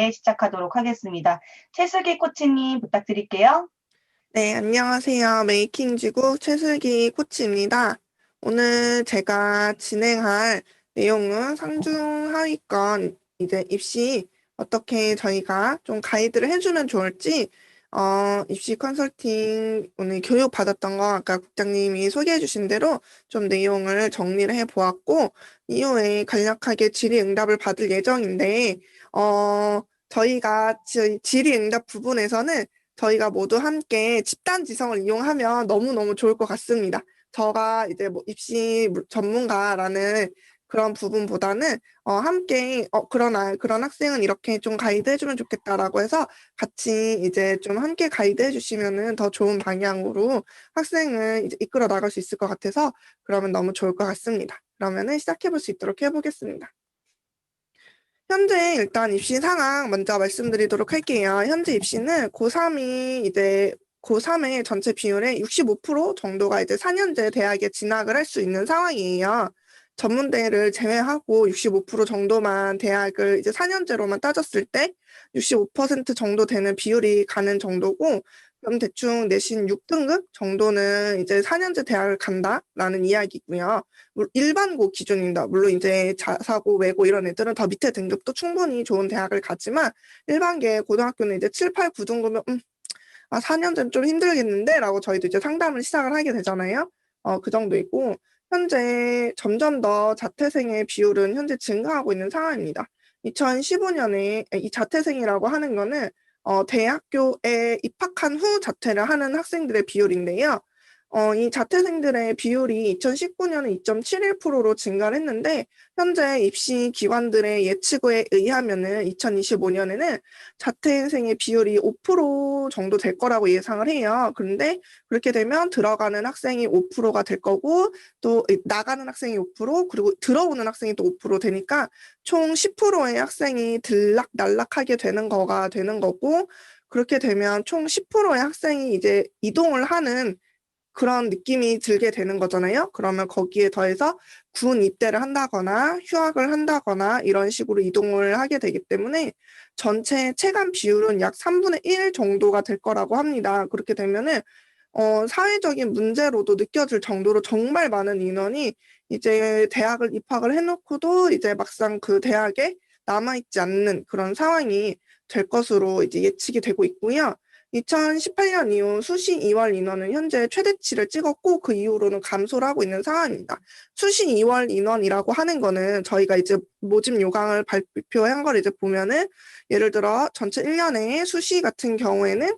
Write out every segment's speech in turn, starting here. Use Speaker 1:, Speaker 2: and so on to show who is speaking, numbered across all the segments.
Speaker 1: 함께 시작하도록 하겠습니다. 최슬기 코치님 부탁드릴게요.
Speaker 2: 네, 안녕하세요. 메이킹지구 최슬기 코치입니다. 오늘 제가 진행할 내용은 상중하위권 이제 입시 어떻게 저희가 좀 가이드를 해주면 좋을지, 입시 컨설팅 오늘 교육 받았던 거 아까 국장님이 소개해 주신 대로 좀 내용을 정리를 해 보았고, 이후에 간략하게 질의응답을 받을 예정인데, 저희가 질의응답 부분에서는 저희가 모두 함께 집단 지성을 이용하면 너무너무 좋을 것 같습니다. 저가 이제 뭐 입시 전문가라는 그런 부분보다는 함께 그런 학생은 이렇게 좀 가이드 해주면 좋겠다라고 해서 같이 이제 좀 함께 가이드 해주시면은 더 좋은 방향으로 학생을 이제 이끌어 나갈 수 있을 것 같아서 그러면 너무 좋을 것 같습니다. 그러면은 시작해 볼 수 있도록 해보겠습니다. 현재 일단 입시 상황 먼저 말씀드리도록 할게요. 현재 입시는 고3이 이제 고3의 전체 비율의 65% 정도가 이제 4년제 대학에 진학을 할 수 있는 상황이에요. 전문대를 제외하고 65% 정도만 대학을 이제 4년제로만 따졌을 때 65% 정도 되는 비율이 가는 정도고, 그럼 대충 내신 6등급 정도는 이제 4년제 대학을 간다라는 이야기고요. 일반고 기준입니다. 물론 이제 자사고, 외고 이런 애들은 더 밑에 등급도 충분히 좋은 대학을 가지만 일반계 고등학교는 이제 7, 8, 9등급이면 4년제는 좀 힘들겠는데? 라고 저희도 이제 상담을 시작을 하게 되잖아요. 그 정도이고, 현재 점점 더 자퇴생의 비율은 현재 증가하고 있는 상황입니다. 2015년에 이 자퇴생이라고 하는 거는 대학교에 입학한 후 자퇴를 하는 학생들의 비율인데요. 이 자퇴생들의 비율이 2019년에 2.71%로 증가를 했는데, 현재 입시 기관들의 예측에 의하면은 2025년에는 자퇴생의 비율이 5% 정도 될 거라고 예상을 해요. 그런데 그렇게 되면 들어가는 학생이 5%가 될 거고, 또 나가는 학생이 5%, 그리고 들어오는 학생이 또 5% 되니까 총 10%의 학생이 들락날락하게 되는 거가 되는 거고, 그렇게 되면 총 10%의 학생이 이제 이동을 하는 그런 느낌이 들게 되는 거잖아요. 그러면 거기에 더해서 군 입대를 한다거나 휴학을 한다거나 이런 식으로 이동을 하게 되기 때문에 전체 체감 비율은 약 3분의 1 정도가 될 거라고 합니다. 그렇게 되면은 사회적인 문제로도 느껴질 정도로 정말 많은 인원이 이제 대학을 입학을 해놓고도 이제 막상 그 대학에 남아있지 않는 그런 상황이 될 것으로 이제 예측이 되고 있고요. 2018년 이후 수시 2월 인원은 현재 최대치를 찍었고 그 이후로는 감소를 하고 있는 상황입니다. 수시 2월 인원이라고 하는 거는 저희가 이제 모집 요강을 발표한 걸 이제 보면은 예를 들어 전체 1년에 수시 같은 경우에는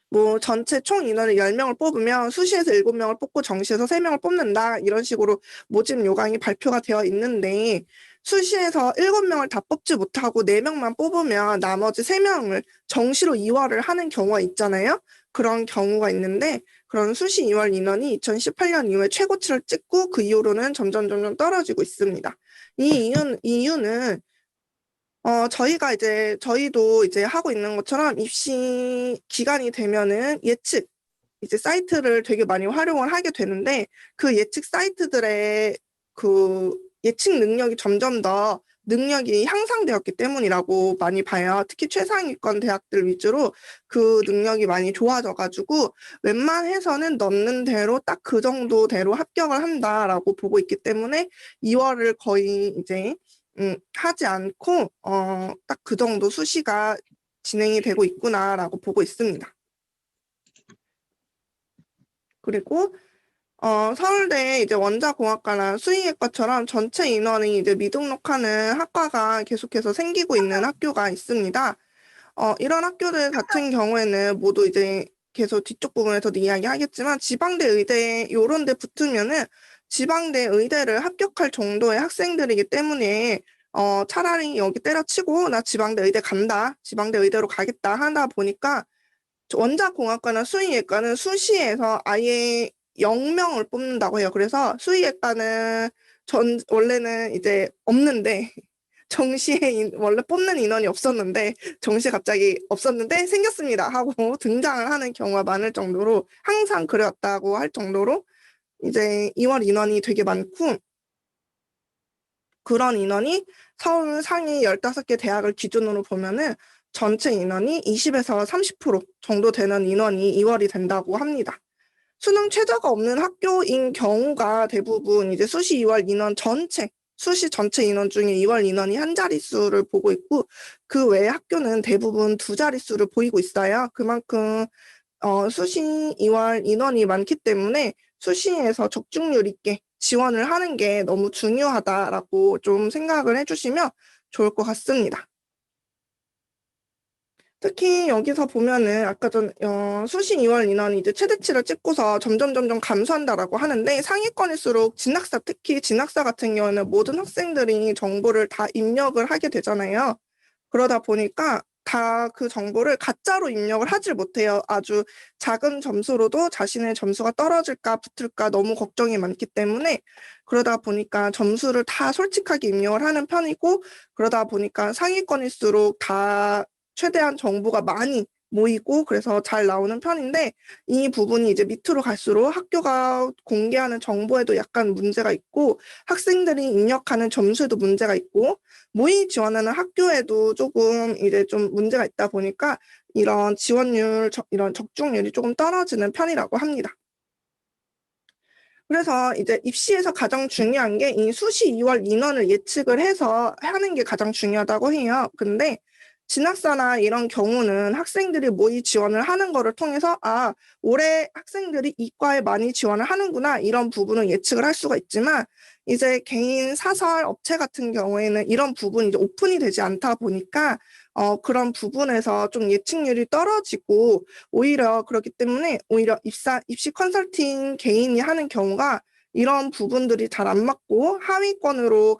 Speaker 2: 뭐 전체 총 인원을 10명을 뽑으면 수시에서 7명을 뽑고 정시에서 3명을 뽑는다 이런 식으로 모집 요강이 발표가 되어 있는데, 수시에서 7명을 다 뽑지 못하고 4명만 뽑으면 나머지 3명을 정시로 이월을 하는 경우가 있잖아요. 그런 경우가 있는데, 그런 수시 이월 인원이 2018년 이후에 최고치를 찍고 그 이후로는 점점 떨어지고 있습니다. 이유는 저희도 이제 하고 있는 것처럼 입시 기간이 되면은 이제 사이트를 되게 많이 활용을 하게 되는데, 그 예측 사이트들의 그 예측 능력이 점점 더 능력이 향상되었기 때문이라고 많이 봐요. 특히 최상위권 대학들 위주로 그 능력이 많이 좋아져가지고 웬만해서는 넣는 대로 딱 그 정도대로 합격을 한다라고 보고 있기 때문에 2월을 거의 이제 하지 않고 딱 그 정도 수시가 진행이 되고 있구나라고 보고 있습니다. 그리고 서울대 이제 원자공학과나 수의학과처럼 전체 인원이 이제 미등록하는 학과가 계속해서 생기고 있는 학교가 있습니다. 이런 학교들 같은 경우에는 모두 이제 계속 뒤쪽 부분에서도 이야기하겠지만 지방대 의대 요런 데 붙으면은 지방대 의대를 합격할 정도의 학생들이기 때문에 차라리 여기 때려치고 나 지방대 의대 간다, 지방대 의대로 가겠다 하다 보니까 원자공학과나 수의학과는 수시에서 아예 0명을 뽑는다고 해요. 그래서 수의학과는 원래는 이제 없는데 정시에 원래 뽑는 인원이 없었는데 정시에 갑자기 없었는데 생겼습니다 하고 등장을 하는 경우가 많을 정도로, 항상 그랬다고 할 정도로 이제 2월 인원이 되게 많고, 그런 인원이 서울 상위 15개 대학을 기준으로 보면은 전체 인원이 20에서 30% 정도 되는 인원이 2월이 된다고 합니다. 수능 최저가 없는 학교인 경우가 대부분 이제 수시 2월 인원 전체, 수시 전체 인원 중에 2월 인원이 한 자릿수를 보고 있고, 그 외에 학교는 대부분 두 자릿수를 보이고 있어요. 그만큼 수시 2월 인원이 많기 때문에 수시에서 적중률 있게 지원을 하는 게 너무 중요하다라고 좀 생각을 해주시면 좋을 것 같습니다. 특히 여기서 보면은 아까 수시 2월 인원이 이제 최대치를 찍고서 점점 감소한다라고 하는데, 상위권일수록 진학사, 특히 진학사 같은 경우는 모든 학생들이 정보를 다 입력을 하게 되잖아요. 그러다 보니까 다 그 정보를 가짜로 입력을 하질 못해요. 아주 작은 점수로도 자신의 점수가 떨어질까 붙을까 너무 걱정이 많기 때문에, 그러다 보니까 점수를 다 솔직하게 입력을 하는 편이고, 그러다 보니까 상위권일수록 다 최대한 정보가 많이 모이고 그래서 잘 나오는 편인데, 이 부분이 이제 밑으로 갈수록 학교가 공개하는 정보에도 약간 문제가 있고, 학생들이 입력하는 점수에도 문제가 있고, 모의 지원하는 학교에도 조금 이제 좀 문제가 있다 보니까 이런 지원율, 이런 적중률이 조금 떨어지는 편이라고 합니다. 그래서 이제 입시에서 가장 중요한 게 이 수시 2월 인원을 예측을 해서 하는 게 가장 중요하다고 해요. 근데 진학사나 이런 경우는 학생들이 모의 지원을 하는 거를 통해서 올해 학생들이 이과에 많이 지원을 하는구나, 이런 부분을 예측을 할 수가 있지만, 이제 개인 사설 업체 같은 경우에는 이런 부분이 이제 오픈이 되지 않다 보니까 그런 부분에서 좀 예측률이 떨어지고, 오히려 그렇기 때문에 오히려 입시 컨설팅 개인이 하는 경우가 이런 부분들이 잘 안 맞고 하위권으로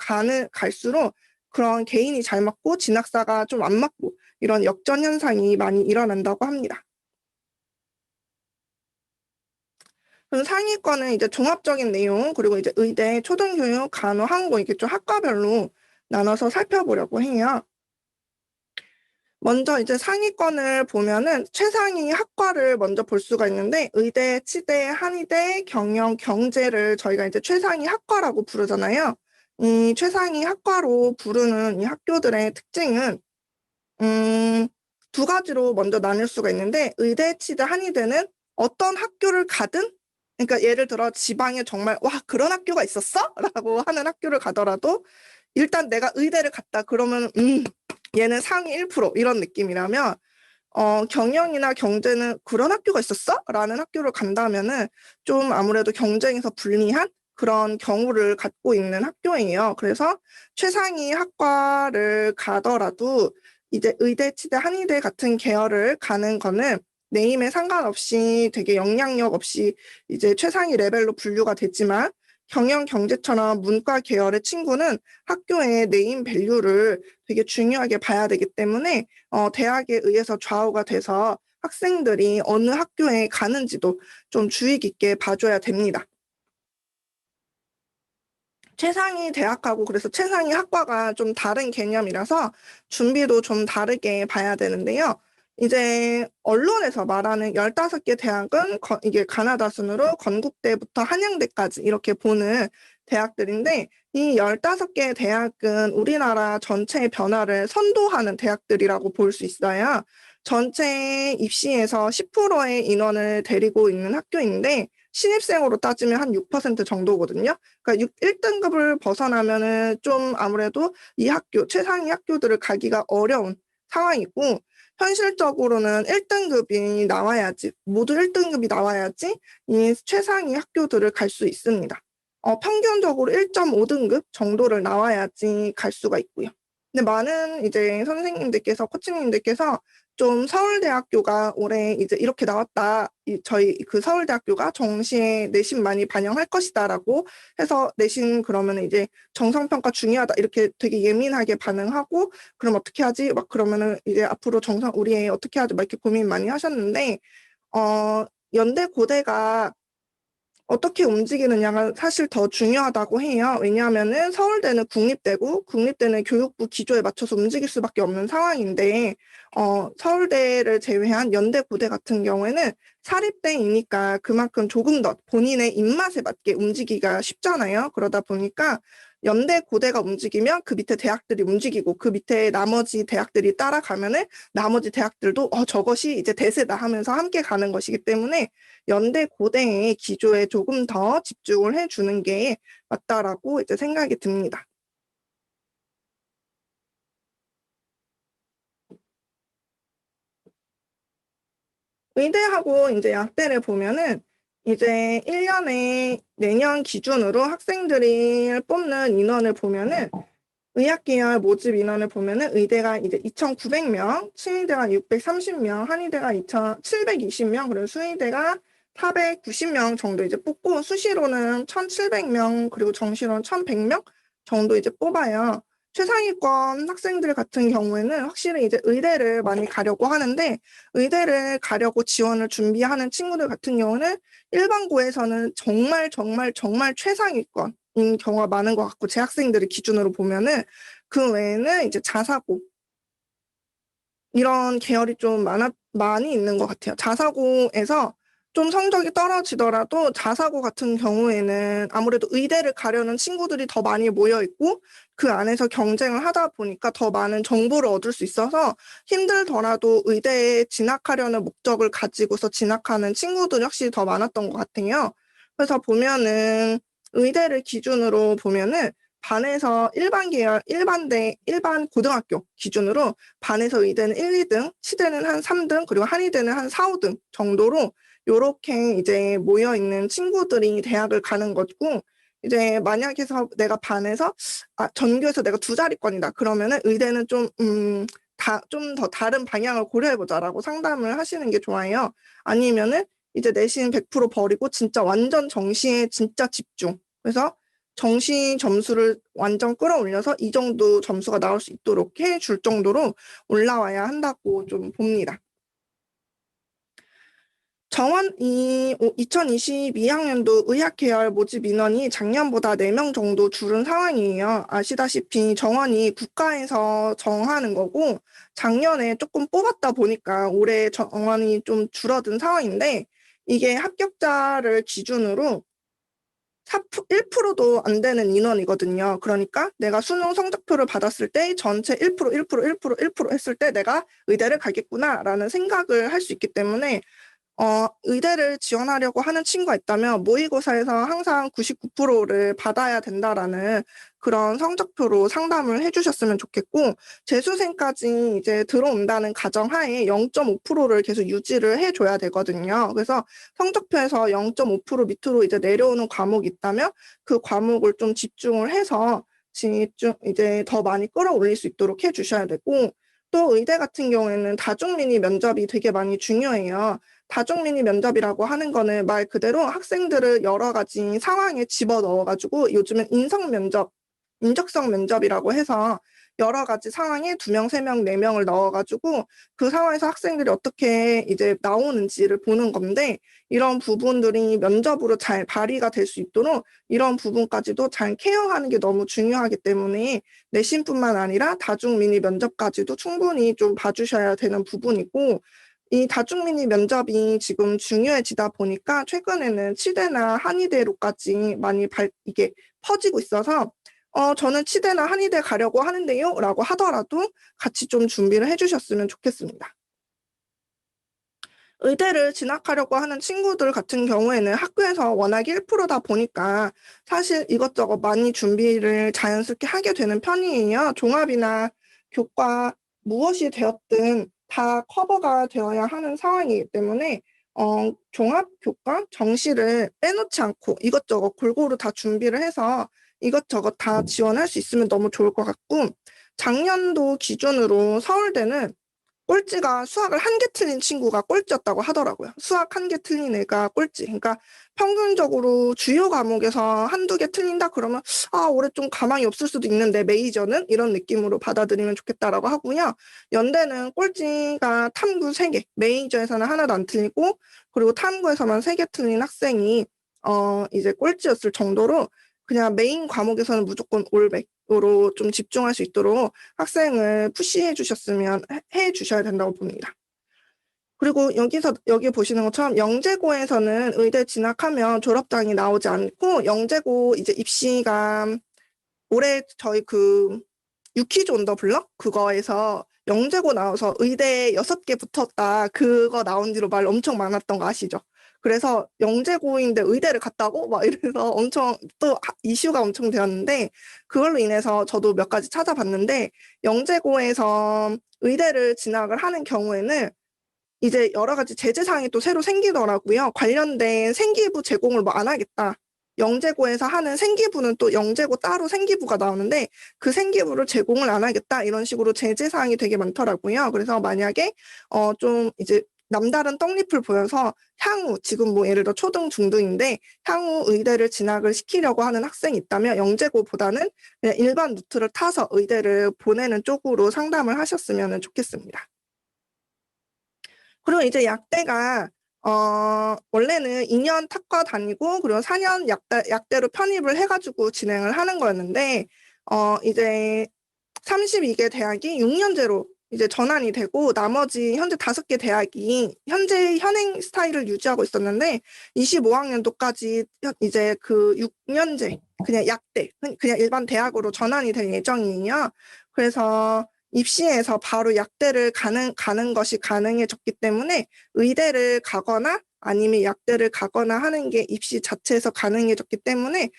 Speaker 2: 갈수록 그런 개인이 잘 맞고 진학사가 좀 안 맞고 이런 역전 현상이 많이 일어난다고 합니다. 그럼 상위권은 이제 종합적인 내용, 그리고 이제 의대, 초등교육, 간호, 항공 이렇게 좀 학과별로 나눠서 살펴보려고 해요. 먼저 이제 상위권을 보면은 최상위 학과를 먼저 볼 수가 있는데, 의대, 치대, 한의대, 경영, 경제를 저희가 이제 최상위 학과라고 부르잖아요. 이 최상위 학과로 부르는 이 학교들의 특징은 두 가지로 먼저 나눌 수가 있는데, 의대, 치대, 한의대는 어떤 학교를 가든, 그러니까 예를 들어 지방에 정말 와 그런 학교가 있었어? 라고 하는 학교를 가더라도 일단 내가 의대를 갔다 그러면 얘는 상위 1% 이런 느낌이라면, 경영이나 경제는 그런 학교가 있었어? 라는 학교를 간다면은 좀 아무래도 경쟁에서 불리한 그런 경우를 갖고 있는 학교예요. 그래서 최상위 학과를 가더라도 이제 의대, 치대, 한의대 같은 계열을 가는 거는 네임에 상관없이 되게 영향력 없이 이제 최상위 레벨로 분류가 됐지만, 경영, 경제처럼 문과 계열의 친구는 학교의 네임 밸류를 되게 중요하게 봐야 되기 때문에 대학에 의해서 좌우가 돼서 학생들이 어느 학교에 가는지도 좀 주의 깊게 봐줘야 됩니다. 최상위 대학하고 그래서 최상위 학과가 좀 다른 개념이라서 준비도 좀 다르게 봐야 되는데요. 이제 언론에서 말하는 15개 대학은 이게 가나다 순으로 건국대부터 한양대까지 이렇게 보는 대학들인데, 이 15개 대학은 우리나라 전체의 변화를 선도하는 대학들이라고 볼 수 있어요. 전체 입시에서 10%의 인원을 데리고 있는 학교인데, 신입생으로 따지면 한 6% 정도거든요. 그러니까 1등급을 벗어나면은 좀 아무래도 이 학교, 최상위 학교들을 가기가 어려운 상황이고, 현실적으로는 1등급이 나와야지, 모두 1등급이 나와야지 이 최상위 학교들을 갈 수 있습니다. 평균적으로 1.5등급 정도를 나와야지 갈 수가 있고요. 근데 많은 이제 선생님들께서, 코치님들께서 좀 서울대학교가 올해 이제 이렇게 나왔다, 저희 그 서울대학교가 정시에 내신 많이 반영할 것이다라고 해서 내신 그러면 이제 정성평가 중요하다 이렇게 되게 예민하게 반응하고, 그럼 어떻게 하지? 막 그러면은 이제 앞으로 우리 애 어떻게 하지? 막 이렇게 고민 많이 하셨는데, 연대 고대가 어떻게 움직이느냐가 사실 더 중요하다고 해요. 왜냐하면은 서울대는 국립대고 국립대는 교육부 기조에 맞춰서 움직일 수밖에 없는 상황인데, 서울대를 제외한 연대 고대 같은 경우에는 사립대이니까 그만큼 조금 더 본인의 입맛에 맞게 움직이기가 쉽잖아요. 그러다 보니까 연대 고대가 움직이면 그 밑에 대학들이 움직이고 그 밑에 나머지 대학들이 따라가면은 나머지 대학들도 저것이 이제 대세다 하면서 함께 가는 것이기 때문에 연대 고대의 기조에 조금 더 집중을 해주는 게 맞다라고 이제 생각이 듭니다. 의대하고 이제 약대를 보면은 이제 1년에 내년 기준으로 학생들이 뽑는 인원을 보면은 의학계열 모집 인원을 보면은 의대가 이제 2,900명, 치의대가 630명, 한의대가 2,720명, 그리고 수의대가 490명 정도 이제 뽑고 수시로는 1,700명, 그리고 정시로는 1,100명 정도 이제 뽑아요. 최상위권 학생들 같은 경우에는 확실히 이제 의대를 많이 가려고 하는데 의대를 가려고 지원을 준비하는 친구들 같은 경우는 일반고에서는 정말 정말 정말 최상위권인 경우가 많은 것 같고 제 학생들을 기준으로 보면은 그 외에는 이제 자사고 이런 계열이 좀 많이 있는 것 같아요. 자사고에서 좀 성적이 떨어지더라도 자사고 같은 경우에는 아무래도 의대를 가려는 친구들이 더 많이 모여 있고 그 안에서 경쟁을 하다 보니까 더 많은 정보를 얻을 수 있어서 힘들더라도 의대에 진학하려는 목적을 가지고서 진학하는 친구들이 확실히 더 많았던 것 같아요. 그래서 보면은 의대를 기준으로 보면은 반에서 일반 고등학교 기준으로 반에서 의대는 1, 2등, 치대는 한 3등, 그리고 한의대는 한 4, 5등 정도로 요렇게 이제 모여 있는 친구들이 대학을 가는 거고 이제 만약에서 내가 반에서 전교에서 내가 2자리권이다. 그러면은 의대는 좀 더 다른 방향을 고려해보자라고 상담을 하시는 게 좋아요. 아니면은 이제 내신 100% 버리고 진짜 완전 정시에 진짜 집중. 그래서 정시 점수를 완전 끌어올려서 이 정도 점수가 나올 수 있도록 해줄 정도로 올라와야 한다고 좀 봅니다. 2022학년도 의학계열 모집 인원이 작년보다 4명 정도 줄은 상황이에요. 아시다시피 정원이 국가에서 정하는 거고 작년에 조금 뽑았다 보니까 올해 정원이 좀 줄어든 상황인데 이게 합격자를 기준으로 1%도 안 되는 인원이거든요. 그러니까 내가 수능 성적표를 받았을 때 전체 1% 했을 때 내가 의대를 가겠구나라는 생각을 할 수 있기 때문에 의대를 지원하려고 하는 친구가 있다면 모의고사에서 항상 99%를 받아야 된다라는 그런 성적표로 상담을 해주셨으면 좋겠고 재수생까지 이제 들어온다는 가정하에 0.5%를 계속 유지를 해줘야 되거든요. 그래서 성적표에서 0.5% 밑으로 이제 내려오는 과목이 있다면 그 과목을 좀 집중을 해서 이제 더 많이 끌어올릴 수 있도록 해주셔야 되고 또 의대 같은 경우에는 다중민의 면접이 되게 많이 중요해요. 다중민의 면접이라고 하는 거는 말 그대로 학생들을 여러 가지 상황에 집어넣어가지고 요즘은 인적성 면접이라고 해서 여러 가지 상황에 2명, 3명, 4명을 넣어가지고 그 상황에서 학생들이 어떻게 이제 나오는지를 보는 건데 이런 부분들이 면접으로 잘 발휘가 될 수 있도록 이런 부분까지도 잘 케어하는 게 너무 중요하기 때문에 내신뿐만 아니라 다중민의 면접까지도 충분히 좀 봐주셔야 되는 부분이고 이 다중민의 면접이 지금 중요해지다 보니까 최근에는 치대나 한의대로까지 많이 이게 퍼지고 있어서 저는 치대나 한의대 가려고 하는데요 라고 하더라도 같이 좀 준비를 해주셨으면 좋겠습니다. 의대를 진학하려고 하는 친구들 같은 경우에는 학교에서 워낙 1%다 보니까 사실 이것저것 많이 준비를 자연스럽게 하게 되는 편이에요. 종합이나 교과 무엇이 되었든 다 커버가 되어야 하는 상황이기 때문에 종합, 교과, 정시를 빼놓지 않고 이것저것 골고루 다 준비를 해서 이것저것 다 지원할 수 있으면 너무 좋을 것 같고 작년도 기준으로 서울대는 꼴찌가 수학을 1개 틀린 친구가 꼴찌였다고 하더라고요. 수학 1개 틀린 애가 꼴찌. 그러니까 평균적으로 주요 과목에서 1~2개 틀린다 그러면 올해 좀 가망이 없을 수도 있는데 메이저는 이런 느낌으로 받아들이면 좋겠다라고 하고요. 연대는 꼴찌가 탐구 3개, 메이저에서는 하나도 안 틀리고 그리고 탐구에서만 3개 틀린 학생이 이제 꼴찌였을 정도로 그냥 메인 과목에서는 무조건 올백으로 좀 집중할 수 있도록 학생을 푸시해 주셔야 된다고 봅니다. 그리고 여기 보시는 것처럼 영재고에서는 의대 진학하면 졸업장이 나오지 않고 영재고 이제 입시가 올해 저희 그 유키즈 온 더 블럭 그거에서 영재고 나와서 의대 6개 붙었다. 그거 나온 뒤로 말 엄청 많았던 거 아시죠? 그래서 영재고인데 의대를 갔다고? 막 이래서 엄청 또 이슈가 엄청 되었는데 그걸로 인해서 저도 몇 가지 찾아봤는데 영재고에서 의대를 진학을 하는 경우에는 이제 여러 가지 제재사항이 또 새로 생기더라고요. 관련된 생기부 제공을 뭐 안 하겠다. 영재고에서 하는 생기부는 또 영재고 따로 생기부가 나오는데 그 생기부를 제공을 안 하겠다. 이런 식으로 제재사항이 되게 많더라고요. 그래서 만약에 좀 이제 남다른 떡잎을 보여서 향후 지금 뭐 예를 들어 초등 중등인데 향후 의대를 진학을 시키려고 하는 학생이 있다면 영재고보다는 그냥 일반 루트를 타서 의대를 보내는 쪽으로 상담을 하셨으면 좋겠습니다. 그리고 이제 약대가 원래는 2년 탁과 다니고 그리고 4년 약대로 편입을 해가지고 진행을 하는 거였는데 이제 32개 대학이 6년제로 이제 전환이 되고 나머지 현재 5개 대학이 현재 현행 스타일을 유지하고 있었는데 25학년도까지 이제 그 6년제 그냥 약대 그냥 일반 대학으로 전환이 될 예정이에요. 그래서 입시에서 바로 약대를 가는 것이 가능해졌기 때문에 의대를 가거나 아니면 약대를 가거나 하는 게 입시 자체에서 가능해졌기 때문에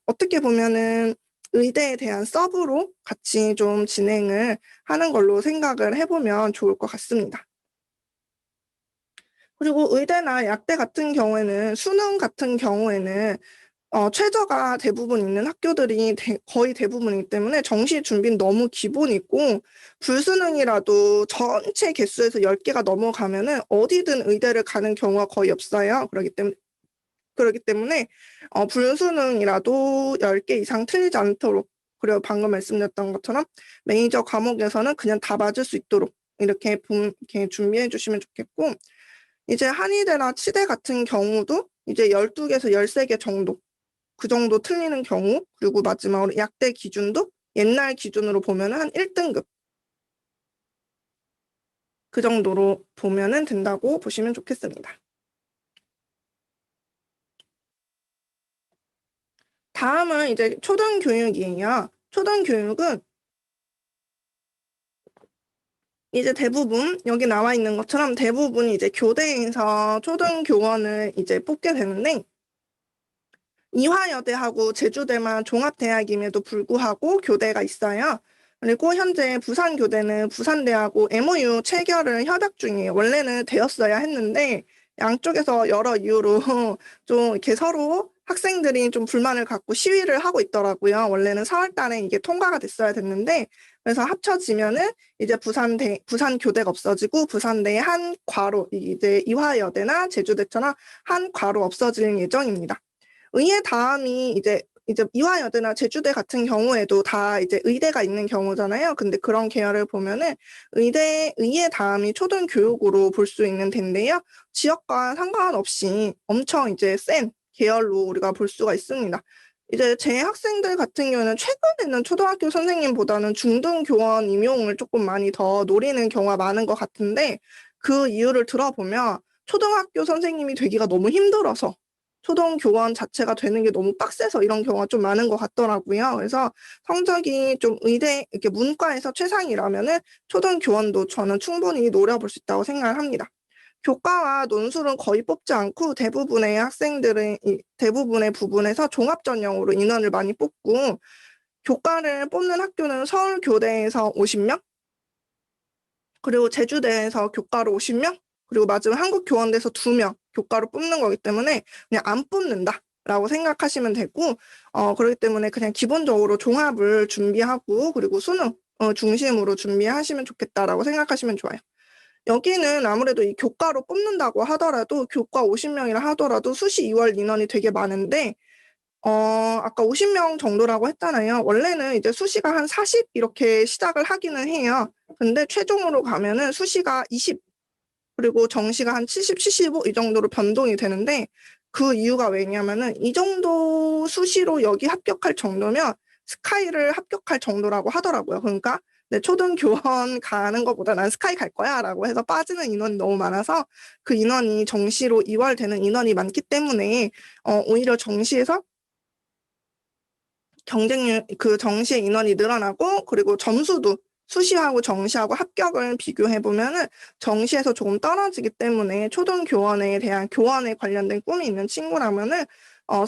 Speaker 2: 어떻게 보면은 의대에 대한 서브로 같이 좀 진행을 하는 걸로 생각을 해보면 좋을 것 같습니다. 그리고 의대나 약대 같은 경우에는 수능 같은 경우에는 최저가 대부분 있는 학교들이 거의 대부분이기 때문에 정시 준비는 너무 기본이고 불수능이라도 전체 개수에서 10개가 넘어가면은 어디든 의대를 가는 경우가 거의 없어요. 그렇기 때문에 불수능이라도 10개 이상 틀리지 않도록 그리고 방금 말씀드렸던 것처럼 메이저 과목에서는 그냥 다 맞을 수 있도록 이렇게 준비해 주시면 좋겠고 이제 한의대나 치대 같은 경우도 이제 12개에서 13개 정도 그 정도 틀리는 경우 그리고 마지막으로 약대 기준도 옛날 기준으로 보면은 한 1등급 그 정도로 보면은 된다고 보시면 좋겠습니다. 다음은 이제 초등교육이에요. 초등교육은 이제 대부분 여기 나와 있는 것처럼 대부분 이제 교대에서 초등교원을 이제 뽑게 되는데 이화여대하고 제주대만 종합대학임에도 불구하고 교대가 있어요. 그리고 현재 부산교대는 부산대하고 MOU 체결을 협약 중이에요. 원래는 되었어야 했는데 양쪽에서 여러 이유로 좀 이렇게 서로 학생들이 좀 불만을 갖고 시위를 하고 있더라고요. 원래는 4월 달에 이게 통과가 됐어야 됐는데 그래서 합쳐지면은 이제 부산교대가 없어지고 부산대의 한 과로 이제 이화여대나 제주대처럼 한 과로 없어질 예정입니다. 의대 다음이 이제 이화여대나 제주대 같은 경우에도 다 이제 의대가 있는 경우잖아요. 근데 그런 계열을 보면은 의대 다음이 초등교육으로 볼 수 있는 데인데요. 지역과 상관없이 엄청 이제 센 계열로 우리가 볼 수가 있습니다. 이제 제 학생들 같은 경우는 최근에는 초등학교 선생님보다는 중등교원 임용을 조금 많이 더 노리는 경우가 많은 것 같은데 그 이유를 들어보면 초등학교 선생님이 되기가 너무 힘들어서 초등교원 자체가 되는 게 너무 빡세서 이런 경우가 좀 많은 것 같더라고요. 그래서 성적이 좀 의대, 이렇게 문과에서 최상이라면은 초등교원도 저는 충분히 노려볼 수 있다고 생각을 합니다. 교과와 논술은 거의 뽑지 않고 대부분의 부분에서 종합 전형으로 인원을 많이 뽑고 교과를 뽑는 학교는 서울교대에서 50명, 그리고 제주대에서 교과로 50명, 그리고 마지막 한국교원대에서 2명 교과로 뽑는 거기 때문에 그냥 안 뽑는다라고 생각하시면 되고 그렇기 때문에 그냥 기본적으로 종합을 준비하고 그리고 수능 중심으로 준비하시면 좋겠다라고 생각하시면 좋아요. 여기는 아무래도 이 교과로 뽑는다고 하더라도 교과 50명이라 하더라도 수시 2월 인원이 되게 많은데 아까 50명 정도라고 했잖아요. 원래는 이제 수시가 한 40 이렇게 시작을 하기는 해요. 근데 최종으로 가면은 수시가 20 그리고 정시가 한 70, 75 이 정도로 변동이 되는데 그 이유가 왜냐면은 이 정도 수시로 여기 합격할 정도면 스카이를 합격할 정도라고 하더라고요. 그러니까 내 초등교원 가는 것보다 난 스카이 갈 거야 라고 해서 빠지는 인원이 너무 많아서 그 인원이 정시로 이월되는 인원이 많기 때문에 오히려 정시에서 정시의 인원이 늘어나고, 그리고 점수도 수시하고 정시하고 합격을 비교해보면은 정시에서 조금 떨어지기 때문에 초등교원에 대한 교원에 관련된 꿈이 있는 친구라면은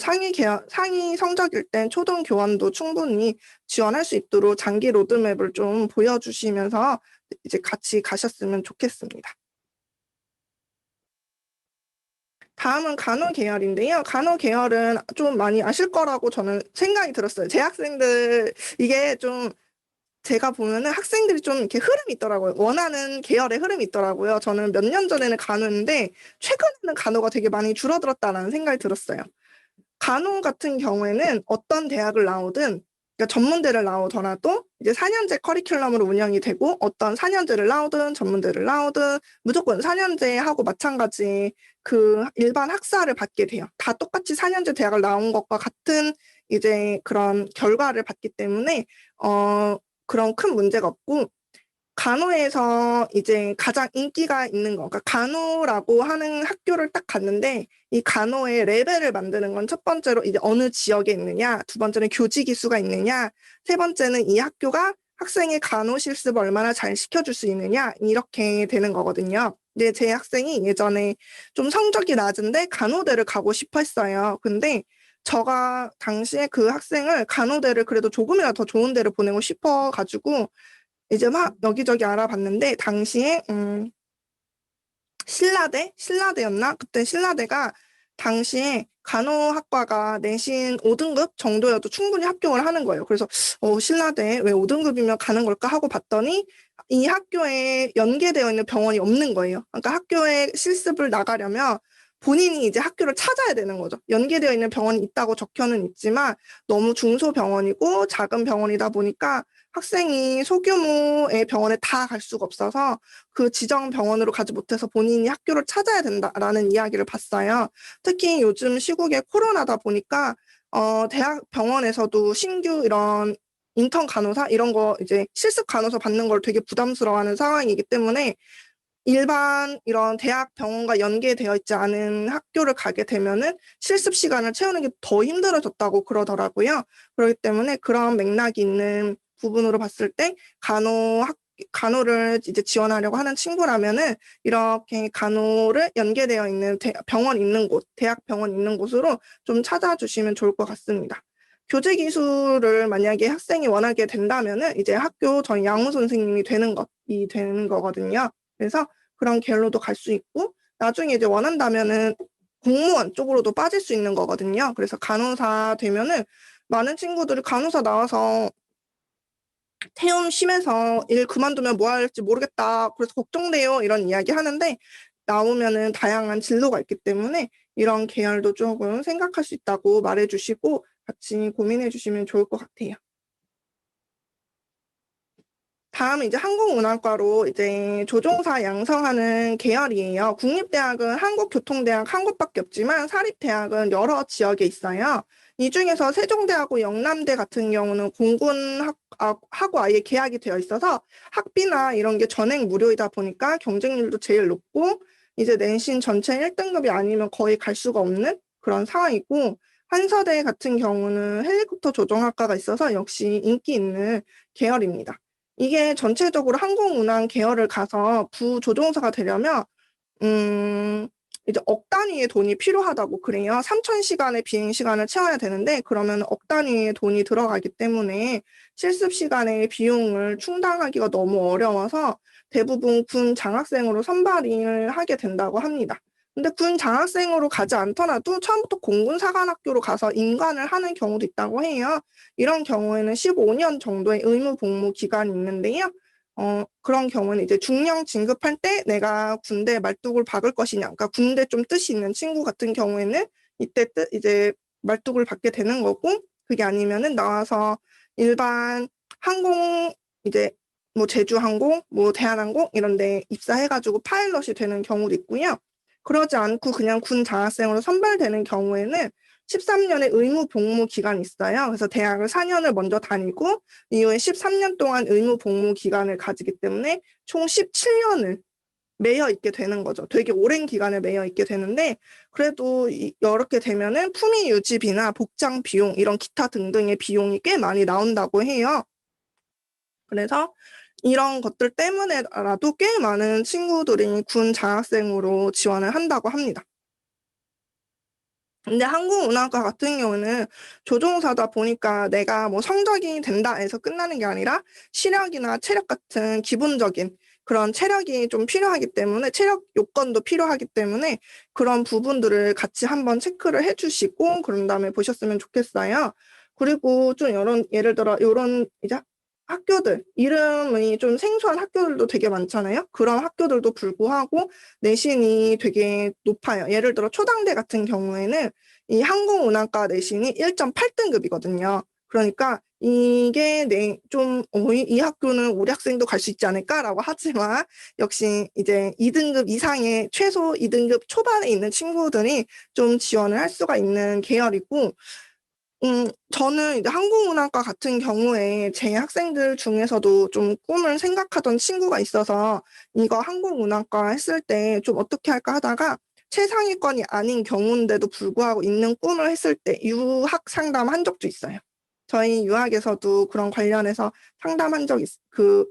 Speaker 2: 상위 성적일 땐 초등교원도 충분히 지원할 수 있도록 장기 로드맵을 좀 보여주시면서 이제 같이 가셨으면 좋겠습니다. 다음은 간호 계열인데요. 간호 계열은 좀 많이 아실 거라고 저는 생각이 들었어요. 제 학생들, 이게 좀 제가 보면은 학생들이 좀 이렇게 흐름이 있더라고요. 원하는 계열의 흐름이 있더라고요. 저는 몇 년 전에는 간호인데 최근에는 간호가 되게 많이 줄어들었다는 생각이 들었어요. 간호 같은 경우에는 어떤 대학을 나오든, 그러니까 전문대를 나오더라도 이제 4년제 커리큘럼으로 운영이 되고, 어떤 4년제를 나오든 전문대를 나오든 무조건 4년제하고 마찬가지 그 일반 학사를 받게 돼요. 다 똑같이 4년제 대학을 나온 것과 같은 이제 그런 결과를 받기 때문에 그런 큰 문제가 없고, 간호에서 이제 가장 인기가 있는 거, 그러니까 간호라고 하는 학교를 딱 갔는데, 이 간호의 레벨을 만드는 건 첫 번째로 이제 어느 지역에 있느냐, 두 번째는 교직 기수가 있느냐, 세 번째는 이 학교가 학생의 간호 실습을 얼마나 잘 시켜줄 수 있느냐, 이렇게 되는 거거든요. 근데 제 학생이 예전에 좀 성적이 낮은데 간호대를 가고 싶어 했어요. 근데 제가 당시에 그 학생을 간호대를 그래도 조금이라도 더 좋은 데를 보내고 싶어 가지고 이제 막 여기저기 알아봤는데, 당시에 신라대였나? 그때 신라대가 당시에 간호학과가 내신 5등급 정도여도 충분히 합격을 하는 거예요. 그래서 신라대 왜 5등급이면 가는 걸까 하고 봤더니 이 학교에 연계되어 있는 병원이 없는 거예요. 그러니까 학교에 실습을 나가려면 본인이 이제 학교를 찾아야 되는 거죠. 연계되어 있는 병원이 있다고 적혀는 있지만 너무 중소병원이고 작은 병원이다 보니까 학생이 소규모의 병원에 다 갈 수가 없어서 그 지정 병원으로 가지 못해서 본인이 학교를 찾아야 된다라는 이야기를 봤어요. 특히 요즘 시국에 코로나다 보니까 대학 병원에서도 신규 이런 인턴 간호사 이런 거 이제 실습 간호사 받는 걸 되게 부담스러워하는 상황이기 때문에 일반 이런 대학 병원과 연계되어 있지 않은 학교를 가게 되면은 실습 시간을 채우는 게 더 힘들어졌다고 그러더라고요. 그렇기 때문에 그런 맥락이 있는 부분으로 봤을 때 간호를 이제 지원하려고 하는 친구라면은 이렇게 간호를 연계되어 있는 병원 있는 곳, 대학 병원 있는 곳으로 좀 찾아주시면 좋을 것 같습니다. 교재 기술을 만약에 학생이 원하게 된다면은 이제 학교 저희 양호 선생님이 되는 거거든요. 그래서 그런 계열로도 갈 수 있고, 나중에 이제 원한다면은 공무원 쪽으로도 빠질 수 있는 거거든요. 그래서 간호사 되면은 많은 친구들이 간호사 나와서 태움 쉬면서 일 그만두면 뭐 할지 모르겠다, 그래서 걱정돼요, 이런 이야기 하는데, 나오면은 다양한 진로가 있기 때문에 이런 계열도 조금 생각할 수 있다고 말해주시고 같이 고민해 주시면 좋을 것 같아요. 다음은 이제 항공운항과로 이제 조종사 양성하는 계열이에요. 국립대학은 한국교통대학 한 곳밖에 없지만 사립대학은 여러 지역에 있어요. 이 중에서 세종대하고 영남대 같은 경우는 공군하고 아예 계약이 되어 있어서 학비나 이런 게 전액 무료이다 보니까 경쟁률도 제일 높고, 이제 내신 전체 1등급이 아니면 거의 갈 수가 없는 그런 상황이고, 한서대 같은 경우는 헬리콥터 조종학과가 있어서 역시 인기 있는 계열입니다. 이게 전체적으로 항공운항 계열을 가서 부조종사가 되려면 이제 억 단위의 돈이 필요하다고 그래요. 3,000시간의 비행 시간을 채워야 되는데 그러면 억 단위의 돈이 들어가기 때문에 실습 시간의 비용을 충당하기가 너무 어려워서 대부분 군 장학생으로 선발을 하게 된다고 합니다. 근데 군 장학생으로 가지 않더라도 처음부터 공군사관학교로 가서 임관을 하는 경우도 있다고 해요. 이런 경우에는 15년 정도의 의무 복무 기간이 있는데요. 그런 경우는 이제 중령 진급할 때 내가 군대 말뚝을 박을 것이냐, 그러니까 군대 좀 뜻이 있는 친구 같은 경우에는 이때 이제 말뚝을 받게 되는 거고, 그게 아니면은 나와서 일반 항공, 이제 뭐 제주항공, 뭐 대한항공 이런 데 입사해가지고 파일럿이 되는 경우도 있고요. 그러지 않고 그냥 군 장학생으로 선발되는 경우에는 13년의 의무 복무 기간이 있어요. 그래서 대학을 4년을 먼저 다니고 이후에 13년 동안 의무 복무 기간을 가지기 때문에 총 17년을 매여 있게 되는 거죠. 되게 오랜 기간을 매여 있게 되는데 그래도 이렇게 되면은 품위 유지비나 복장 비용 이런 기타 등등의 비용이 꽤 많이 나온다고 해요. 그래서 이런 것들 때문에라도 꽤 많은 친구들이 군 장학생으로 지원을 한다고 합니다. 근데 항공운항과 같은 경우는 조종사다 보니까 내가 뭐 성적이 된다 해서 끝나는 게 아니라 시력이나 체력 같은 기본적인 그런 체력이 좀 필요하기 때문에 체력 요건도 필요하기 때문에 그런 부분들을 같이 한번 체크를 해주시고 그런 다음에 보셨으면 좋겠어요. 그리고 좀 이런 예를 들어 이런 이제 학교들 이름이 좀 생소한 학교들도 되게 많잖아요. 그런 학교들도 불구하고 내신이 되게 높아요. 예를 들어 초당대 같은 경우에는 이 항공운항과 내신이 1.8등급이거든요. 그러니까 이게 이 학교는 우리 학생도 갈 수 있지 않을까라고 하지만 역시 이제 2등급 이상의 최소 2등급 초반에 있는 친구들이 좀 지원을 할 수가 있는 계열이고 저는 이제 항공운항과 같은 경우에 제 학생들 중에서도 좀 꿈을 생각하던 친구가 있어서 이거 항공운항과 했을 때 좀 어떻게 할까 하다가 최상위권이 아닌 경우인데도 불구하고 있는 꿈을 했을 때 유학 상담한 적도 있어요. 저희 유학에서도 그런 관련해서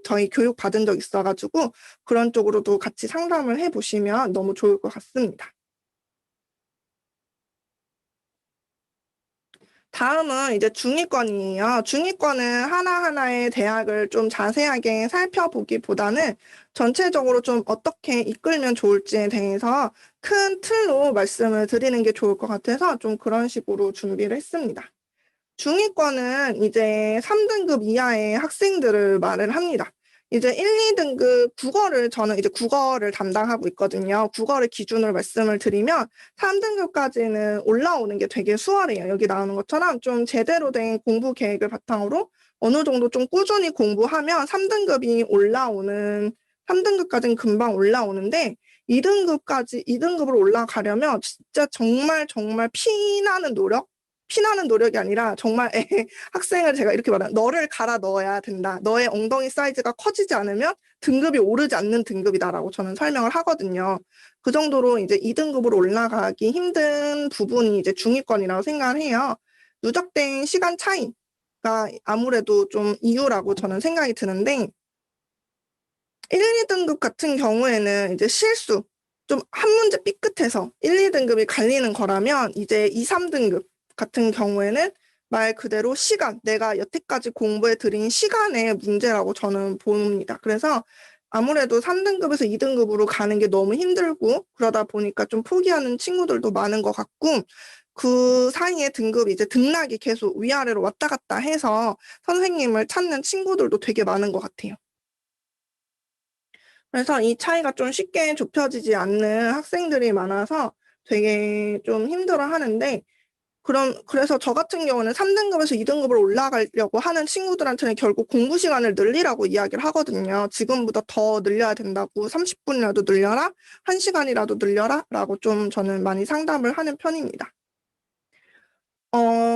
Speaker 2: 저희 교육 받은 적 있어가지고 그런 쪽으로도 같이 상담을 해보시면 너무 좋을 것 같습니다. 다음은 이제 중위권이에요. 중위권은 하나하나의 대학을 좀 자세하게 살펴보기보다는 전체적으로 좀 어떻게 이끌면 좋을지에 대해서 큰 틀로 말씀을 드리는 게 좋을 것 같아서 좀 그런 식으로 준비를 했습니다. 중위권은 이제 3등급 이하의 학생들을 말을 합니다. 이제 1, 2등급 저는 이제 국어를 담당하고 있거든요. 국어를 기준으로 말씀을 드리면 3등급까지는 올라오는 게 되게 수월해요. 여기 나오는 것처럼 좀 제대로 된 공부 계획을 바탕으로 어느 정도 좀 꾸준히 공부하면 3등급까지는 금방 올라오는데 2등급으로 올라가려면 진짜 정말 정말 피나는 노력이 아니라 정말 학생을 제가 이렇게 말하면 너를 갈아 넣어야 된다. 너의 엉덩이 사이즈가 커지지 않으면 등급이 오르지 않는 등급이다라고 저는 설명을 하거든요. 그 정도로 이제 2등급으로 올라가기 힘든 부분이 이제 중위권이라고 생각을 해요. 누적된 시간 차이가 아무래도 좀 이유라고 저는 생각이 드는데 1, 2등급 같은 경우에는 이제 실수, 좀 한 문제 삐끗해서 1, 2등급이 갈리는 거라면 이제 2, 3등급 같은 경우에는 말 그대로 내가 여태까지 공부해 들인 시간의 문제라고 저는 봅니다. 그래서 아무래도 3등급에서 2등급으로 가는 게 너무 힘들고 그러다 보니까 좀 포기하는 친구들도 많은 것 같고 그 사이에 등급이 이제 등락이 계속 위아래로 왔다 갔다 해서 선생님을 찾는 친구들도 되게 많은 것 같아요. 그래서 이 차이가 좀 쉽게 좁혀지지 않는 학생들이 많아서 되게 좀 힘들어 하는데 그래서 저 같은 경우는 3등급에서 2등급으로 올라가려고 하는 친구들한테는 결국 공부 시간을 늘리라고 이야기를 하거든요. 지금보다 더 늘려야 된다고 30분이라도 늘려라, 1시간이라도 늘려라 라고 좀 저는 많이 상담을 하는 편입니다.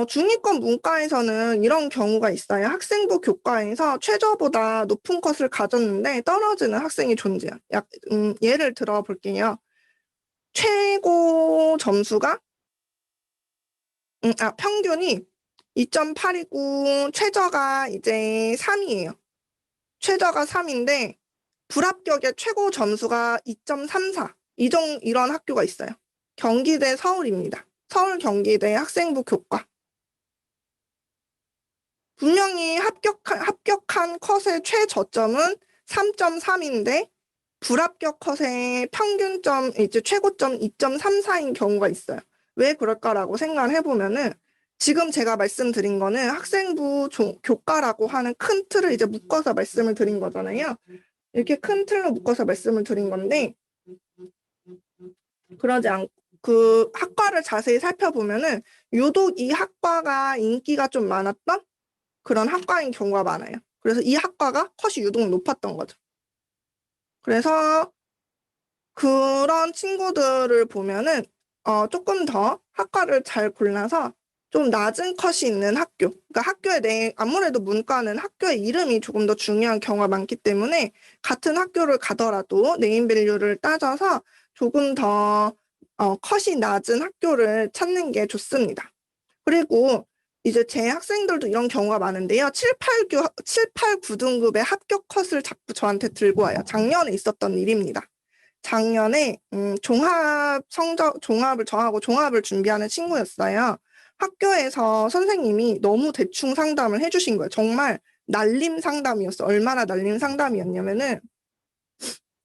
Speaker 2: 중위권 문과에서는 이런 경우가 있어요. 학생부 교과에서 최저보다 높은 컷을 가졌는데 떨어지는 학생이 존재해요. 예를 들어 볼게요. 최고 점수가 평균이 2.8이고 최저가 이제 3이에요. 최저가 3인데 불합격의 최고 점수가 2.34. 이런 학교가 있어요. 경기대 서울입니다. 서울 경기대 학생부 교과. 분명히 합격한 컷의 최저점은 3.3인데 불합격 컷의 평균점, 이제 최고점 2.34인 경우가 있어요. 왜 그럴까라고 생각을 해보면은 지금 제가 말씀드린 거는 학생부 교과라고 하는 큰 틀을 이제 묶어서 말씀을 드린 거잖아요. 이렇게 큰 틀로 묶어서 말씀을 드린 건데 그러지 않고 그 학과를 자세히 살펴보면은 유독 이 학과가 인기가 좀 많았던 그런 학과인 경우가 많아요. 그래서 이 학과가 컷이 유독 높았던 거죠. 그래서 그런 친구들을 보면은 조금 더 학과를 잘 골라서 좀 낮은 컷이 있는 학교. 그러니까 아무래도 문과는 학교의 이름이 조금 더 중요한 경우가 많기 때문에 같은 학교를 가더라도 네임밸류를 따져서 조금 더 컷이 낮은 학교를 찾는 게 좋습니다. 그리고 이제 제 학생들도 이런 경우가 많은데요. 7, 8, 9등급의 합격 컷을 자꾸 저한테 들고 와요. 작년에 있었던 일입니다. 작년에 종합을 저하고 종합을 준비하는 친구였어요. 학교에서 선생님이 너무 대충 상담을 해주신 거예요. 정말 날림 상담이었어. 얼마나 날림 상담이었냐면은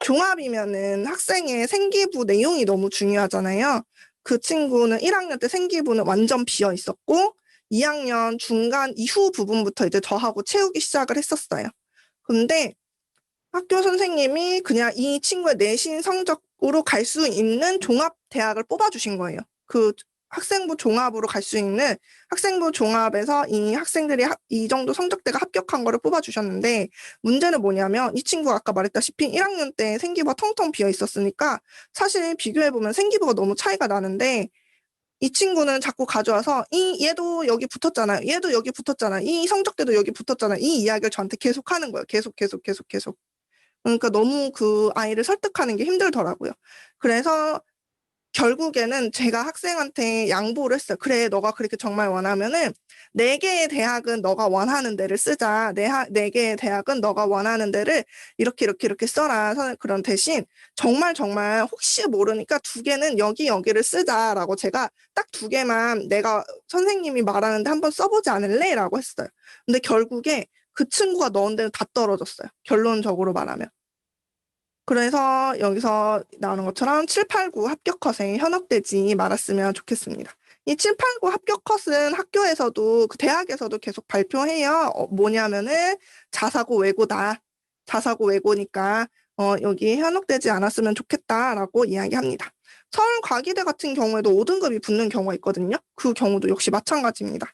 Speaker 2: 종합이면은 학생의 생기부 내용이 너무 중요하잖아요. 그 친구는 1학년 때 생기부는 완전 비어 있었고 2학년 중간 이후 부분부터 이제 저하고 채우기 시작을 했었어요. 근데 학교 선생님이 그냥 이 친구의 내신 성적으로 갈 수 있는 종합대학을 뽑아주신 거예요. 그 학생부 종합으로 갈 수 있는 학생부 종합에서 이 학생들이 이 정도 성적대가 합격한 거를 뽑아주셨는데 문제는 뭐냐면 이 친구가 아까 말했다시피 1학년 때 생기부가 텅텅 비어 있었으니까 사실 비교해보면 생기부가 너무 차이가 나는데 이 친구는 자꾸 가져와서 얘도 여기 붙었잖아요. 얘도 여기 붙었잖아. 이 성적대도 여기 붙었잖아. 이 이야기를 저한테 계속 하는 거예요. 계속. 그러니까 너무 그 아이를 설득하는 게 힘들더라고요. 그래서 결국에는 제가 학생한테 양보를 했어요. 그래, 너가 그렇게 정말 원하면은 네 개의 대학은 너가 원하는 데를 쓰자. 네 개의 대학은 너가 원하는 데를 이렇게 써라. 그런 대신 정말 혹시 모르니까 두 개는 여기를 쓰자라고 제가 딱 두 개만 내가 선생님이 말하는데 한번 써보지 않을래? 라고 했어요. 근데 결국에 그 친구가 넣은 데는 다 떨어졌어요. 결론적으로 말하면. 그래서 여기서 나오는 것처럼 7, 8, 9 합격 컷에 현혹되지 말았으면 좋겠습니다. 이 7, 8, 9 합격 컷은 학교에서도 그 대학에서도 계속 발표해요. 뭐냐면은 자사고 외고다. 자사고 외고니까 여기 현혹되지 않았으면 좋겠다라고 이야기합니다. 서울과기대 같은 경우에도 5등급이 붙는 경우가 있거든요. 그 경우도 역시 마찬가지입니다.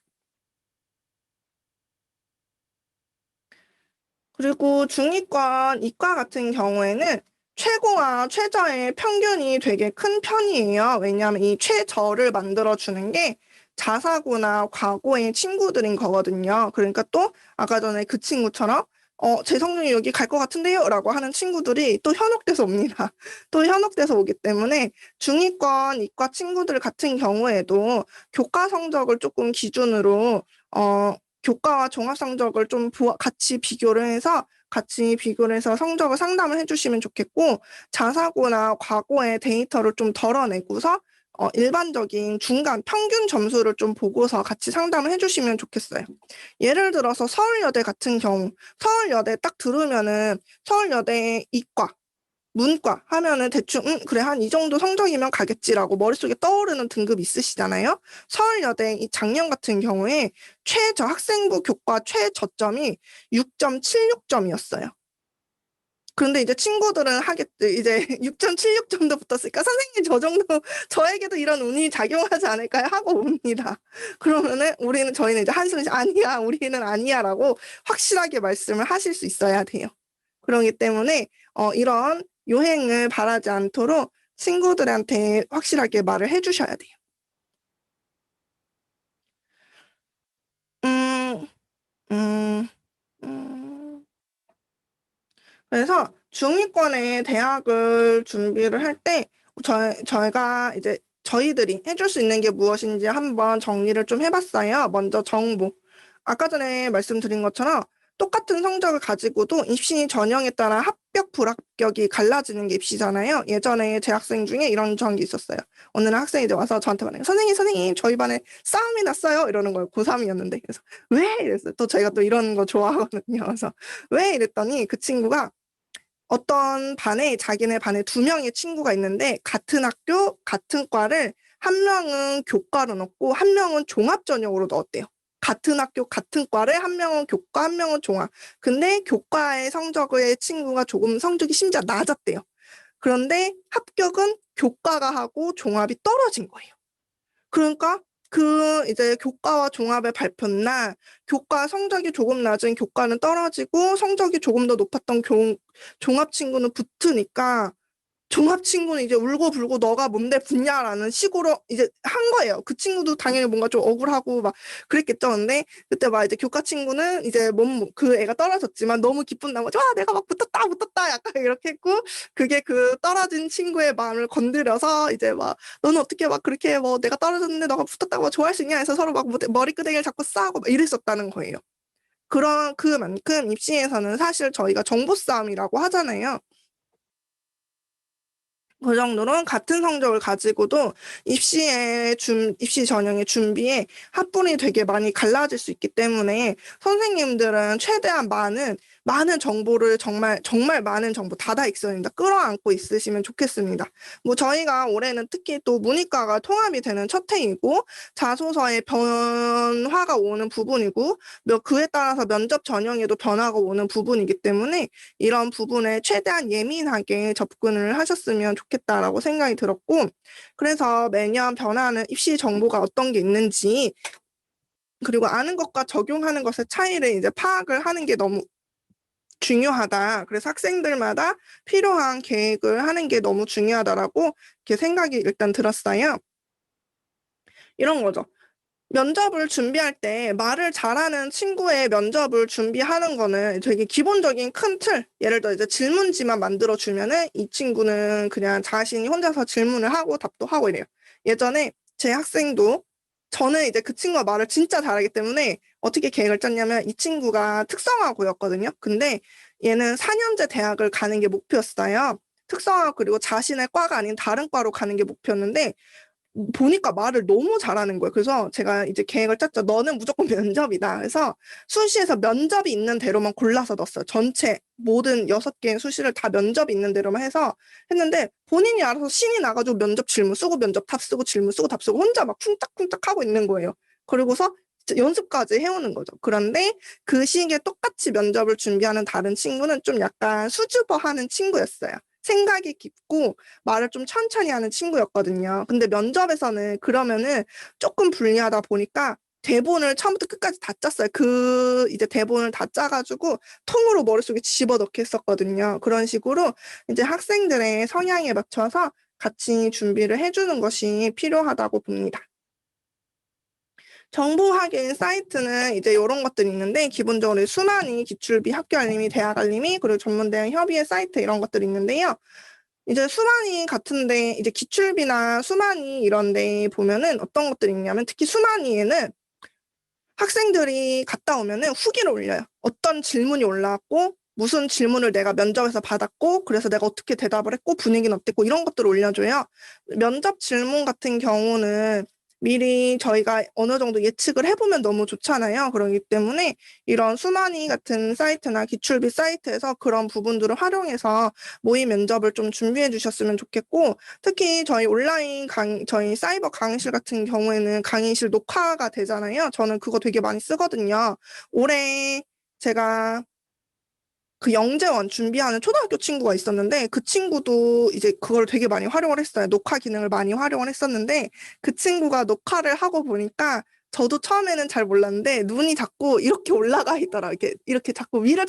Speaker 2: 그리고 중위권 이과 같은 경우에는 최고와 최저의 평균이 되게 큰 편이에요. 왜냐하면 이 최저를 만들어주는 게 자사고나 과고의 친구들인 거거든요. 그러니까 또 아까 전에 그 친구처럼 제 성적이 여기 갈 것 같은데요? 라고 하는 친구들이 또 현혹돼서 옵니다. 또 현혹돼서 오기 때문에 중위권 이과 친구들 같은 경우에도 교과 성적을 조금 기준으로 교과와 종합 성적을 좀 같이 비교를 해서 성적을 상담을 해주시면 좋겠고 자사고나 과고의 데이터를 좀 덜어내고서 일반적인 중간 평균 점수를 좀 보고서 같이 상담을 해주시면 좋겠어요. 예를 들어서 서울여대 같은 경우 서울여대 딱 들으면은 서울여대 이과 문과 하면은 대충 그래 한 이 정도 성적이면 가겠지라고 머릿속에 떠오르는 등급 있으시잖아요. 서울여대 이 작년 같은 경우에 학생부 교과 최저점이 6.76점이었어요. 그런데 이제 친구들은 이제 6.76점도 붙었으니까 선생님 저 정도 저에게도 이런 운이 작용하지 않을까요? 하고 옵니다. 그러면은 저희는 이제 한숨 아니야 우리는 아니야라고 확실하게 말씀을 하실 수 있어야 돼요. 그렇기 때문에 이런 요행을 바라지 않도록 친구들한테 확실하게 말을 해주셔야 돼요. 음, 음, 음. 그래서 중위권의 대학을 준비를 할 때 저희가 이제 저희들이 해줄 수 있는 게 무엇인지 한번 정리를 좀 해봤어요. 먼저 정보. 아까 전에 말씀드린 것처럼 똑같은 성적을 가지고도 입시 전형에 따라 합격, 불합격이 갈라지는 게 입시잖아요. 예전에 제 학생 중에 이런 적이 있었어요. 어느 학생이 이제 와서 저한테 말해요. 선생님, 저희 반에 싸움이 났어요. 이러는 거예요. 고3이었는데. 그래서 왜? 이랬어요. 또 저희가 또 이런 거 좋아하거든요. 그래서 왜? 이랬더니 그 친구가 자기네 반에 두 명의 친구가 있는데 같은 학교, 같은 과를 한 명은 교과로 넣고 한 명은 종합 전형으로 넣었대요. 같은 학교, 같은 과를 한 명은 교과, 한 명은 종합. 근데 교과의 성적의 친구가 조금 성적이 심지어 낮았대요. 그런데 합격은 교과가 하고 종합이 떨어진 거예요. 그러니까 이제 교과와 종합의 발표인 날 교과 성적이 조금 낮은 교과는 떨어지고 성적이 조금 더 높았던 종합 친구는 붙으니까 종합 친구는 이제 울고불고 너가 뭔데 붙냐라는 식으로 이제 한 거예요. 그 친구도 당연히 뭔가 좀 억울하고 막 그랬겠죠. 근데 그때 막 이제 교과 친구는 이제 그 애가 떨어졌지만 너무 기쁜 나머지 와 내가 막 붙었다 약간 이렇게 했고 그게 그 떨어진 친구의 마음을 건드려서 이제 막 너는 어떻게 막 그렇게 뭐 내가 떨어졌는데 너가 붙었다고 좋아할 수 있냐 해서 서로 막 머리끄댕이를 잡고 싸우고 막 이랬었다는 거예요. 그런 그만큼 입시에서는 사실 저희가 정보 싸움이라고 하잖아요. 그 정도로 같은 성적을 가지고도 입시 전형의 준비에 학분이 되게 많이 갈라질 수 있기 때문에 선생님들은 최대한 많은 정보를 정말 많은 정보 다다익선입니다. 끌어안고 있으시면 좋겠습니다. 뭐 저희가 올해는 특히 또 문이과가 통합이 되는 첫 해이고 자소서에 변화가 오는 부분이고 그에 따라서 면접 전형에도 변화가 오는 부분이기 때문에 이런 부분에 최대한 예민하게 접근을 하셨으면 좋겠다라고 생각이 들었고, 그래서 매년 변화하는 입시 정보가 어떤 게 있는지, 그리고 아는 것과 적용하는 것의 차이를 이제 파악을 하는 게 너무 중요하다. 그래서 학생들마다 필요한 계획을 하는 게 너무 중요하다라고 이렇게 생각이 일단 들었어요. 이런 거죠. 면접을 준비할 때 말을 잘하는 친구의 면접을 준비하는 거는 되게 기본적인 큰 틀, 예를 들어 이제 질문지만 만들어 주면은 이 친구는 그냥 자신이 혼자서 질문을 하고 답도 하고 이래요. 예전에 제 학생도 저는 이제 그 친구가 말을 진짜 잘하기 때문에 어떻게 계획을 짰냐면 이 친구가 특성화고였거든요. 근데 얘는 4년제 대학을 가는 게 목표였어요. 특성화 그리고 자신의 과가 아닌 다른 과로 가는 게 목표였는데 보니까 말을 너무 잘하는 거예요. 그래서 제가 이제 계획을 짰죠. 너는 무조건 면접이다. 그래서 수시에서 면접이 있는 대로만 골라서 넣었어요. 전체 모든 6개의 수시를 다 면접이 있는 대로만 해서 했는데 본인이 알아서 신이 나가지고 면접 질문 쓰고 면접 답 쓰고 질문 쓰고 답 쓰고 혼자 막 쿵딱쿵딱 하고 있는 거예요. 그리고서 연습까지 해오는 거죠. 그런데 그 시기에 똑같이 면접을 준비하는 다른 친구는 좀 약간 수줍어하는 친구였어요. 생각이 깊고 말을 좀 천천히 하는 친구였거든요. 근데 면접에서는 그러면은 조금 불리하다 보니까 대본을 처음부터 끝까지 다 짰어요. 이제 대본을 다 짜가지고 통으로 머릿속에 집어넣게 했었거든요. 그런 식으로 이제 학생들의 성향에 맞춰서 같이 준비를 해주는 것이 필요하다고 봅니다. 정보 확인 사이트는 이제 이런 것들이 있는데 기본적으로 수만이, 기출비, 학교 알림이, 대학 알림이, 그리고 전문대학 협의회 사이트 이런 것들이 있는데요. 이제 수만이 같은데 이제 기출비나 수만이 이런데 보면은 어떤 것들이 있냐면 특히 수만이에는 학생들이 갔다 오면은 후기를 올려요. 어떤 질문이 올라왔고 무슨 질문을 내가 면접에서 받았고 그래서 내가 어떻게 대답을 했고 분위기는 어땠고 이런 것들을 올려줘요. 면접 질문 같은 경우는 미리 저희가 어느 정도 예측을 해보면 너무 좋잖아요. 그렇기 때문에 이런 수만이 같은 사이트나 기출비 사이트에서 그런 부분들을 활용해서 모의 면접을 좀 준비해 주셨으면 좋겠고 특히 저희 사이버 강의실 같은 경우에는 강의실 녹화가 되잖아요. 저는 그거 되게 많이 쓰거든요. 올해 제가 그 영재원 준비하는 초등학교 친구가 있었는데 그 친구도 이제 그걸 되게 많이 활용을 했어요. 녹화 기능을 많이 활용을 했었는데 그 친구가 녹화를 하고 보니까 저도 처음에는 잘 몰랐는데 눈이 자꾸 이렇게 올라가 있더라. 이렇게 자꾸 위를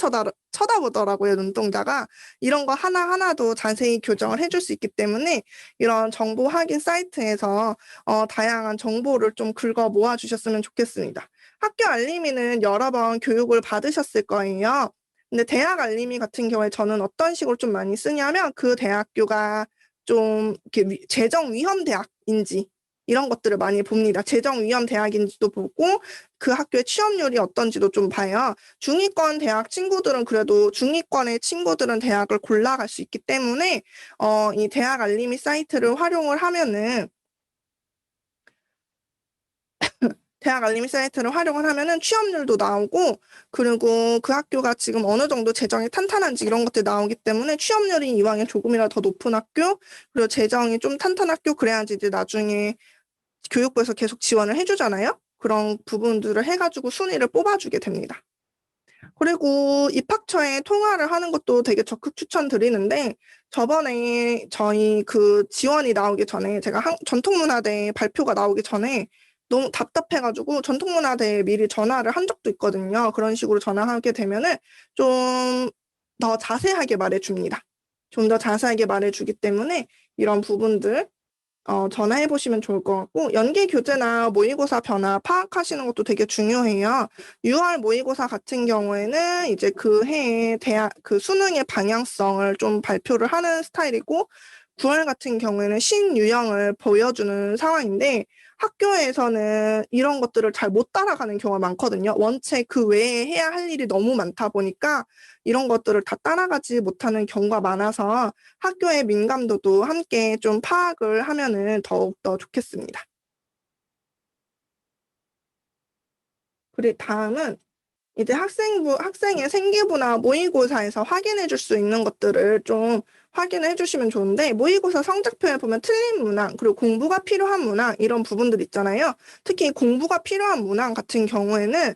Speaker 2: 쳐다보더라고요. 눈동자가. 이런 거 하나하나도 자세히 교정을 해줄 수 있기 때문에 이런 정보 확인 사이트에서 다양한 정보를 좀 긁어 모아 주셨으면 좋겠습니다. 학교 알림이는 여러 번 교육을 받으셨을 거예요. 근데 대학 알림이 같은 경우에 저는 어떤 식으로 좀 많이 쓰냐면 그 대학교가 좀 이렇게 재정 위험 대학인지 이런 것들을 많이 봅니다. 재정 위험 대학인지도 보고 그 학교의 취업률이 어떤지도 좀 봐요. 중위권 대학 친구들은 그래도 중위권의 친구들은 대학을 골라갈 수 있기 때문에 이 대학 알림이 사이트를 활용을 하면은 대학 알림 사이트를 활용을 하면은 취업률도 나오고 그리고 그 학교가 지금 어느 정도 재정이 탄탄한지 이런 것들이 나오기 때문에 취업률이 이왕에 조금이라도 더 높은 학교 그리고 재정이 좀 탄탄한 학교 그래야지 이제 나중에 교육부에서 계속 지원을 해주잖아요. 그런 부분들을 해가지고 순위를 뽑아주게 됩니다. 그리고 입학처에 통화를 하는 것도 되게 적극 추천드리는데 저번에 저희 그 지원이 나오기 전에 제가 전통문화대 발표가 나오기 전에 너무 답답해가지고 전통문화대에 미리 전화를 한 적도 있거든요. 그런 식으로 전화하게 되면은 좀 더 자세하게 말해줍니다. 좀 더 자세하게 말해주기 때문에 이런 부분들 전화해 보시면 좋을 것 같고, 연계 교재나 모의고사 변화 파악하시는 것도 되게 중요해요. 6월 모의고사 같은 경우에는 이제 그 해에 그 수능의 방향성을 좀 발표를 하는 스타일이고, 9월 같은 경우에는 신유형을 보여주는 상황인데, 학교에서는 이런 것들을 잘 못 따라가는 경우가 많거든요. 원체 그 외에 해야 할 일이 너무 많다 보니까 이런 것들을 다 따라가지 못하는 경우가 많아서 학교의 민감도도 함께 좀 파악을 하면은 더욱더 좋겠습니다. 그리고 다음은 이제 학생의 생기부나 모의고사에서 확인해 줄 수 있는 것들을 좀 확인해 주시면 좋은데, 모의고사 성적표에 보면 틀린 문항, 그리고 공부가 필요한 문항, 이런 부분들 있잖아요. 특히 공부가 필요한 문항 같은 경우에는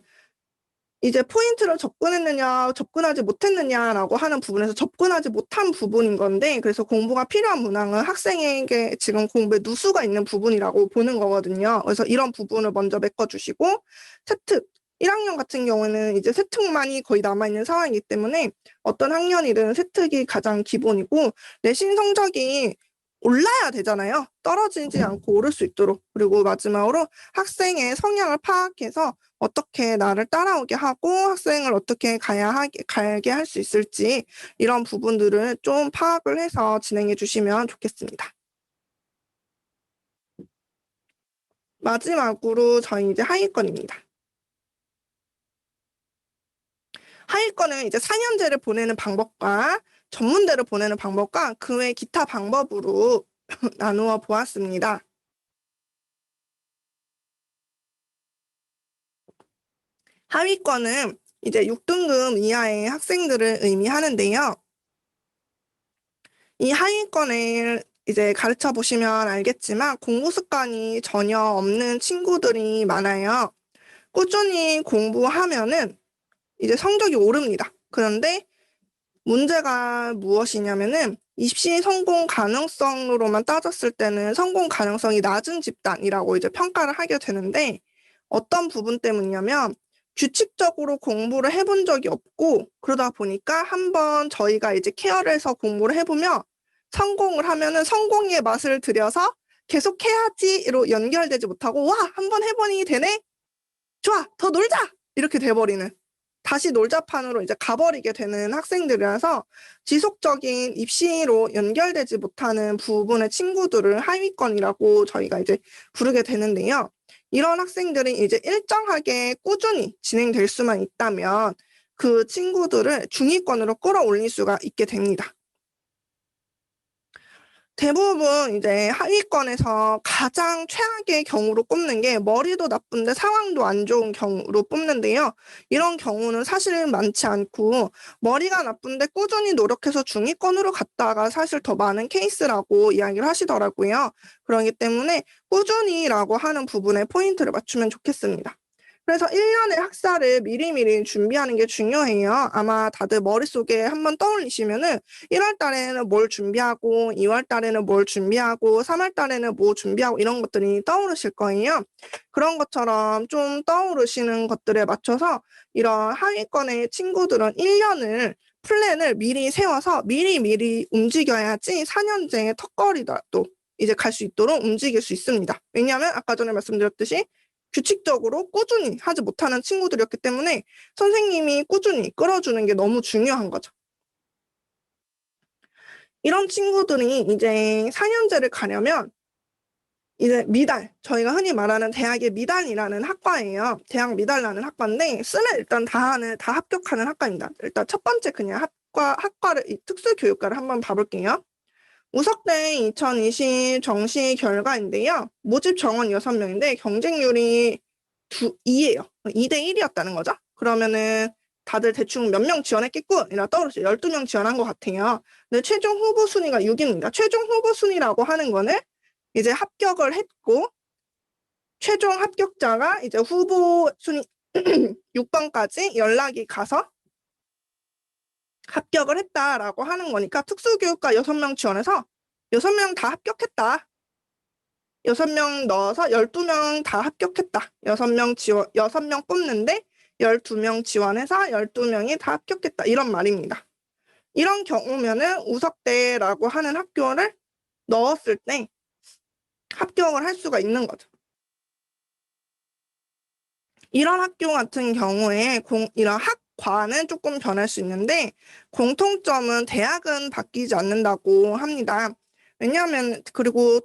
Speaker 2: 이제 포인트를 접근했느냐, 접근하지 못했느냐라고 하는 부분에서 접근하지 못한 부분인 건데, 그래서 공부가 필요한 문항은 학생에게 지금 공부에 누수가 있는 부분이라고 보는 거거든요. 그래서 이런 부분을 먼저 메꿔주시고, 세특, 1학년 같은 경우에는 이제 세특만이 거의 남아있는 상황이기 때문에 어떤 학년이든 세특이 가장 기본이고, 내신 성적이 올라야 되잖아요. 떨어지지 않고 오를 수 있도록. 그리고 마지막으로 학생의 성향을 파악해서 어떻게 나를 따라오게 하고 학생을 어떻게 가게 할 수 있을지, 이런 부분들을 좀 파악을 해서 진행해 주시면 좋겠습니다. 마지막으로 저희 이제 하위권입니다. 하위권은 이제 4년제를 보내는 방법과 전문대를 보내는 방법과 그 외 기타 방법으로 나누어 보았습니다. 하위권은 이제 6등급 이하의 학생들을 의미하는데요. 이 하위권을 이제 가르쳐 보시면 알겠지만 공부 습관이 전혀 없는 친구들이 많아요. 꾸준히 공부하면은 이제 성적이 오릅니다. 그런데 문제가 무엇이냐면은 입시 성공 가능성으로만 따졌을 때는 성공 가능성이 낮은 집단이라고 이제 평가를 하게 되는데, 어떤 부분 때문이냐면 규칙적으로 공부를 해본 적이 없고, 그러다 보니까 한번 저희가 이제 케어를 해서 공부를 해보면 성공을 하면은 성공의 맛을 들여서 계속 해야지로 연결되지 못하고, 와, 한번 해보니 되네? 좋아, 더 놀자! 이렇게 돼버리는, 다시 놀자판으로 이제 가버리게 되는 학생들이라서 지속적인 입시로 연결되지 못하는 부분의 친구들을 하위권이라고 저희가 이제 부르게 되는데요. 이런 학생들이 이제 일정하게 꾸준히 진행될 수만 있다면 그 친구들을 중위권으로 끌어올릴 수가 있게 됩니다. 대부분 이제 하위권에서 가장 최악의 경우로 꼽는 게 머리도 나쁜데 상황도 안 좋은 경우로 뽑는데요. 이런 경우는 사실 많지 않고, 머리가 나쁜데 꾸준히 노력해서 중위권으로 갔다가 사실 더 많은 케이스라고 이야기를 하시더라고요. 그렇기 때문에 꾸준히라고 하는 부분에 포인트를 맞추면 좋겠습니다. 그래서 1년의 학사를 미리미리 준비하는 게 중요해요. 아마 다들 머릿속에 한번 떠올리시면은 1월 달에는 뭘 준비하고, 2월 달에는 뭘 준비하고, 3월 달에는 뭐 준비하고, 이런 것들이 떠오르실 거예요. 그런 것처럼 좀 떠오르시는 것들에 맞춰서 이런 하위권의 친구들은 1년을 플랜을 미리 세워서 미리 움직여야지 4년제의 턱걸이라도 이제 갈 수 있도록 움직일 수 있습니다. 왜냐하면 아까 전에 말씀드렸듯이 규칙적으로 꾸준히 하지 못하는 친구들이었기 때문에 선생님이 꾸준히 끌어주는 게 너무 중요한 거죠. 이런 친구들이 이제 4년제를 가려면 이제 미달, 저희가 흔히 말하는 대학의 미달이라는 학과예요. 대학 미달이라는 학과인데 쓰면 일단 다 합격하는 학과입니다. 일단 첫 번째 그냥 학과를, 특수교육과를 한번 봐볼게요. 우석대 2020 정시 결과인데요. 모집 정원 6명인데 경쟁률이 2예요. 2대 1이었다는 거죠. 그러면은 다들 대충 몇 명 지원했겠고, 이라 떠오르죠. 12명 지원한 것 같아요. 근데 최종 후보 순위가 6입니다. 최종 후보 순위라고 하는 거는 이제 합격을 했고, 최종 합격자가 이제 후보 순위 6번까지 연락이 가서 합격을 했다라고 하는 거니까, 특수교육과 6명 지원해서 6명 다 합격했다. 6명 넣어서 12명 다 합격했다. 6명 뽑는데 12명 지원해서 12명이 다 합격했다. 이런 말입니다. 이런 경우면은 우석대라고 하는 학교를 넣었을 때 합격을 할 수가 있는 거죠. 이런 학교 같은 경우에 이런 학과는 조금 변할 수 있는데 공통점은 대학은 바뀌지 않는다고 합니다. 왜냐하면 그리고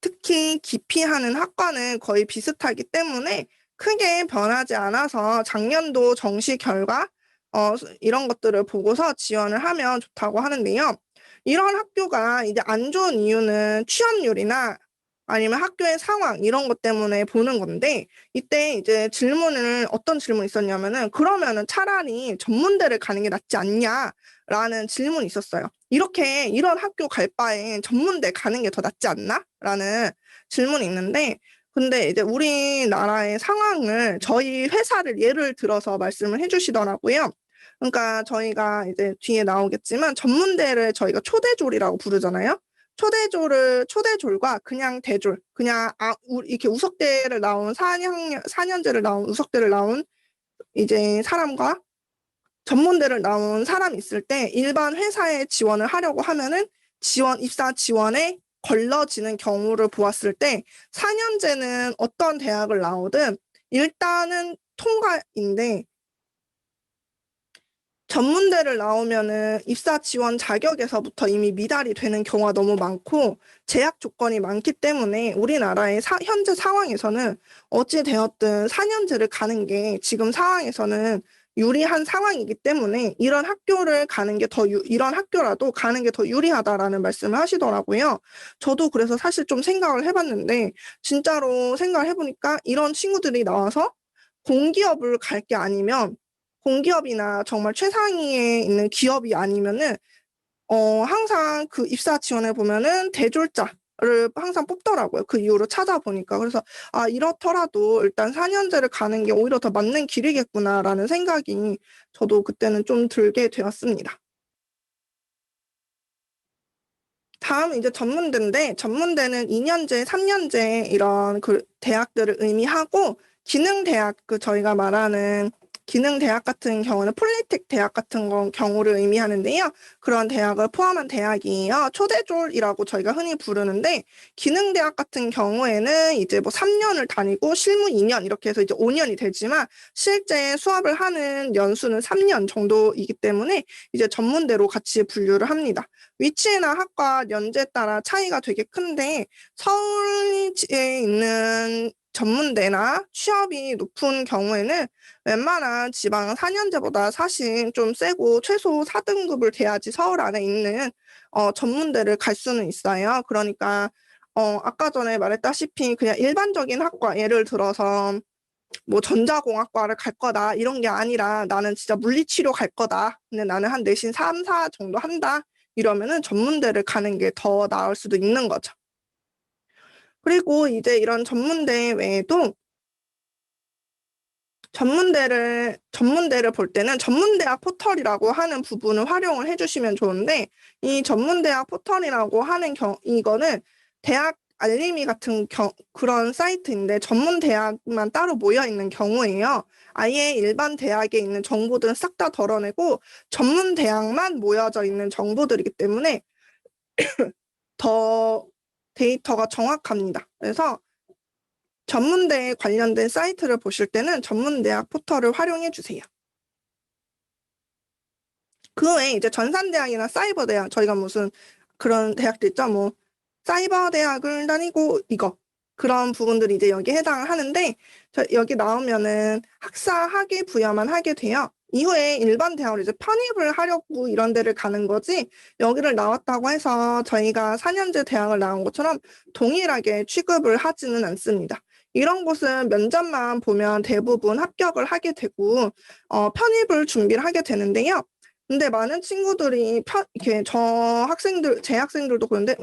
Speaker 2: 특히 기피하는 학과는 거의 비슷하기 때문에 크게 변하지 않아서 작년도 정시 결과 이런 것들을 보고서 지원을 하면 좋다고 하는데요. 이런 학교가 이제 안 좋은 이유는 취업률이나 아니면 학교의 상황 이런 것 때문에 보는 건데 이때 이제 어떤 질문이 있었냐면은 그러면은 차라리 전문대를 가는 게 낫지 않냐라는 질문이 있었어요. 이런 학교 갈 바엔 전문대 가는 게 더 낫지 않나? 라는 질문이 있는데 근데 이제 우리나라의 상황을 저희 회사를 예를 들어서 말씀을 해주시더라고요. 그러니까 저희가 이제 뒤에 나오겠지만 전문대를 저희가 초대졸이라고 부르잖아요. 초대졸과 그냥 대졸, 이렇게 우석대를 나온 4년제를 나온 우석대를 나온 이제 사람과 전문대를 나온 사람이 있을 때 일반 회사에 지원을 하려고 하면은 입사 지원에 걸러지는 경우를 보았을 때 4년제는 어떤 대학을 나오든 일단은 통과인데 전문대를 나오면은 입사 지원 자격에서부터 이미 미달이 되는 경우가 너무 많고 제약 조건이 많기 때문에 우리나라의 현재 상황에서는 어찌 되었든 4년제를 가는 게 지금 상황에서는 유리한 상황이기 때문에 이런 학교라도 가는 게 더 유리하다라는 말씀을 하시더라고요. 저도 그래서 사실 좀 생각을 해봤는데 진짜로 생각을 해보니까 이런 친구들이 나와서 공기업을 갈 게 아니면 공기업이나 정말 최상위에 있는 기업이 아니면은 항상 그 입사 지원에 보면은 대졸자를 항상 뽑더라고요. 그 이후로 찾아보니까. 그래서 이렇더라도 일단 4년제를 가는 게 오히려 더 맞는 길이겠구나라는 생각이 저도 그때는 좀 들게 되었습니다. 다음 이제 전문대인데 전문대는 2년제, 3년제 이런 그 대학들을 의미하고 기능대학 저희가 말하는 기능대학 같은 경우는 폴리텍 대학 같은 경우를 의미하는데요. 그런 대학을 포함한 대학이에요. 초대졸이라고 저희가 흔히 부르는데 기능대학 같은 경우에는 이제 뭐 3년을 다니고 실무 2년 이렇게 해서 이제 5년이 되지만 실제 수업을 하는 연수는 3년 정도이기 때문에 이제 전문대로 같이 분류를 합니다. 위치나 학과 연제에 따라 차이가 되게 큰데 서울에 있는 전문대나 취업이 높은 경우에는 웬만한 지방 4년제보다 사실 좀 세고 최소 4등급을 돼야지 서울 안에 있는 전문대를 갈 수는 있어요. 그러니까 아까 전에 말했다시피 그냥 일반적인 학과 예를 들어서 뭐 전자공학과를 갈 거다 이런 게 아니라 나는 진짜 물리치료 갈 거다. 근데 나는 한 내신 3, 4 정도 한다. 이러면은 전문대를 가는 게 더 나을 수도 있는 거죠. 그리고 이제 이런 전문대 외에도 전문대를 볼 때는 전문대학 포털이라고 하는 부분을 활용을 해주시면 좋은데 이 전문대학 포털이라고 하는 이거는 대학 알림이 같은 그런 사이트인데 전문 대학만 따로 모여 있는 경우에요. 아예 일반 대학에 있는 정보들은 싹 다 덜어내고 전문 대학만 모여져 있는 정보들이기 때문에 더 데이터가 정확합니다. 그래서 전문대에 관련된 사이트를 보실 때는 전문대학 포털을 활용해 주세요. 그 외에 이제 전산대학이나 사이버대학, 저희가 무슨 그런 대학들 있죠? 뭐, 사이버대학을 다니고 그런 부분들이 이제 여기에 해당을 하는데, 여기 나오면은 학사학위 부여만 하게 돼요. 이후에 일반 대학으로 이제 편입을 하려고 이런 데를 가는 거지, 여기를 나왔다고 해서 저희가 4년제 대학을 나온 것처럼 동일하게 취급을 하지는 않습니다. 이런 곳은 면접만 보면 대부분 합격을 하게 되고, 편입을 준비를 하게 되는데요. 근데 많은 친구들이 이렇게 제 학생들도 그런데,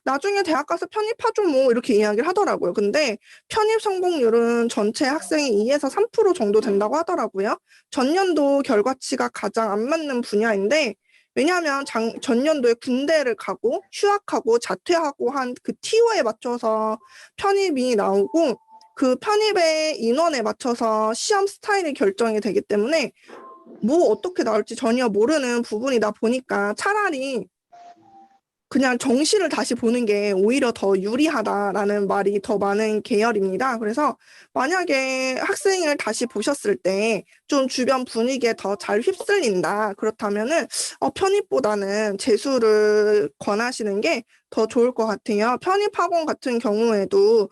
Speaker 2: 나중에 대학 가서 편입하죠, 뭐, 이렇게 이야기를 하더라고요. 근데 편입 성공률은 전체 학생의 2에서 3% 정도 된다고 하더라고요. 전년도 결과치가 가장 안 맞는 분야인데, 왜냐하면 전년도에 군대를 가고 휴학하고 자퇴하고 한 그 티오에 맞춰서 편입이 나오고 그 편입의 인원에 맞춰서 시험 스타일이 결정이 되기 때문에 뭐 어떻게 나올지 전혀 모르는 부분이다 보니까 차라리 그냥 정시를 다시 보는 게 오히려 더 유리하다라는 말이 더 많은 계열입니다. 그래서 만약에 학생을 다시 보셨을 때 좀 주변 분위기에 더 잘 휩쓸린다. 그렇다면은 편입보다는 재수를 권하시는 게 더 좋을 것 같아요. 편입학원 같은 경우에도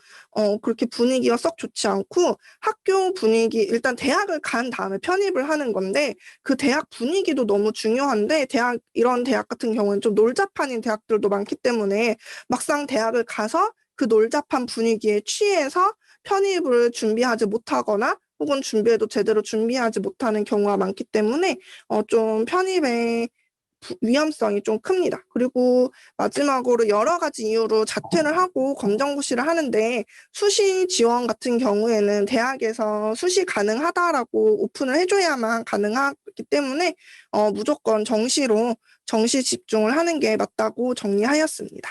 Speaker 2: 그렇게 분위기가 썩 좋지 않고 학교 분위기, 일단 대학을 간 다음에 편입을 하는 건데 그 대학 분위기도 너무 중요한데 이런 대학 같은 경우는 좀 놀자판인 대학들도 많기 때문에 막상 대학을 가서 그 놀자판 분위기에 취해서 편입을 준비하지 못하거나 혹은 준비해도 제대로 준비하지 못하는 경우가 많기 때문에 좀 편입의 위험성이 좀 큽니다. 그리고 마지막으로 여러 가지 이유로 자퇴를 하고 검정고시를 하는데 수시 지원 같은 경우에는 대학에서 수시 가능하다라고 오픈을 해줘야만 가능하기 때문에 무조건 정시 집중을 하는 게 맞다고 정리하였습니다.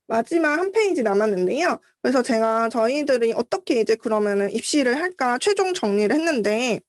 Speaker 2: 마지막 한 페이지 남았는데요. 그래서 제가 저희들이 어떻게 이제 그러면은 입시를 할까 최종 정리를 했는데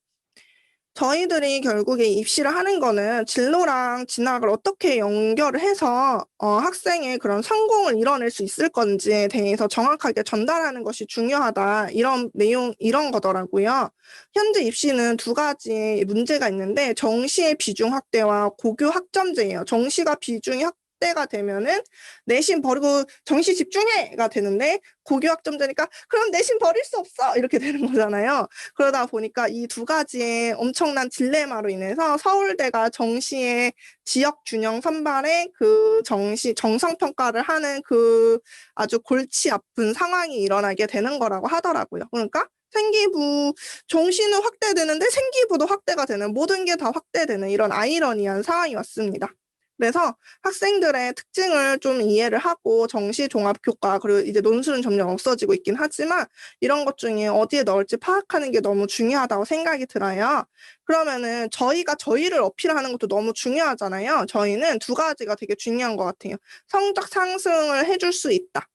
Speaker 2: 저희들이 결국에 입시를 하는 거는 진로랑 진학을 어떻게 연결을 해서 학생의 그런 성공을 이뤄낼 수 있을 건지에 대해서 정확하게 전달하는 것이 중요하다. 이런 거더라고요. 현재 입시는 두 가지 문제가 있는데 정시의 비중 확대와 고교 학점제예요. 정시가 비중이 확대가 되면은 내신 버리고 정시 집중해가 되는데 고교 학점제니까 그럼 내신 버릴 수 없어 이렇게 되는 거잖아요. 그러다 보니까 이 두 가지의 엄청난 딜레마로 인해서 서울대가 정시의 지역 균형 선발에 그 정성평가를 하는 그 아주 골치 아픈 상황이 일어나게 되는 거라고 하더라고요. 그러니까 정시는 확대되는데 생기부도 확대가 되는 모든 게 다 확대되는 이런 아이러니한 상황이 왔습니다. 그래서 학생들의 특징을 좀 이해를 하고 정시 종합 교과 그리고 이제 논술은 점점 없어지고 있긴 하지만 이런 것 중에 어디에 넣을지 파악하는 게 너무 중요하다고 생각이 들어요. 그러면은 저희가 저희를 어필하는 것도 너무 중요하잖아요. 저희는 두 가지가 되게 중요한 것 같아요. 성적 상승을 해줄 수 있다.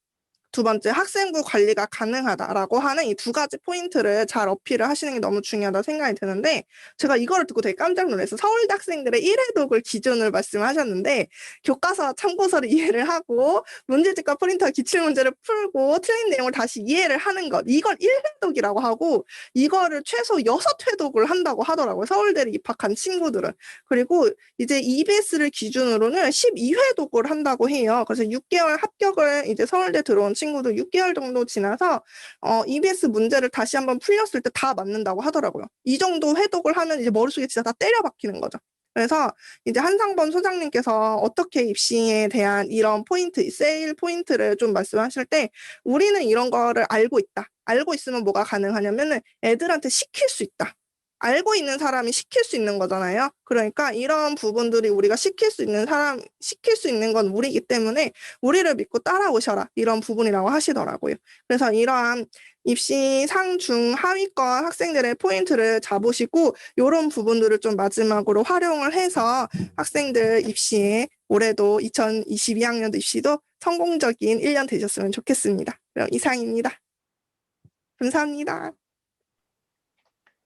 Speaker 2: 두 번째, 학생부 관리가 가능하다라고 하는 이 두 가지 포인트를 잘 어필을 하시는 게 너무 중요하다 생각이 드는데, 제가 이거를 듣고 되게 깜짝 놀랐어요. 서울대 학생들의 1회독을 기준으로 말씀하셨는데, 교과서 참고서를 이해를 하고, 문제집과 프린터 기출문제를 풀고, 틀린 내용을 다시 이해를 하는 것. 이걸 1회독이라고 하고, 이거를 최소 6회독을 한다고 하더라고요. 서울대를 입학한 친구들은. 그리고 이제 EBS를 기준으로는 12회독을 한다고 해요. 그래서 6개월 합격을 이제 서울대 들어온 친구도 6개월 정도 지나서 EBS 문제를 다시 한번 풀렸을 때 다 맞는다고 하더라고요. 이 정도 회독을 하면 이제 머릿속에 진짜 다 때려 박히는 거죠. 그래서 이제 한상범 소장님께서 어떻게 입시에 대한 이런 포인트, 세일 포인트를 좀 말씀하실 때 우리는 이런 거를 알고 있다. 알고 있으면 뭐가 가능하냐면은 애들한테 시킬 수 있다. 알고 있는 사람이 시킬 수 있는 거잖아요. 그러니까 이런 부분들이 우리가 시킬 수 있는 건 우리이기 때문에 우리를 믿고 따라오셔라. 이런 부분이라고 하시더라고요. 그래서 이러한 입시 상중 하위권 학생들의 포인트를 잡으시고 이런 부분들을 좀 마지막으로 활용을 해서 학생들 입시에 올해도 2022학년도 입시도 성공적인 1년 되셨으면 좋겠습니다. 그럼 이상입니다. 감사합니다.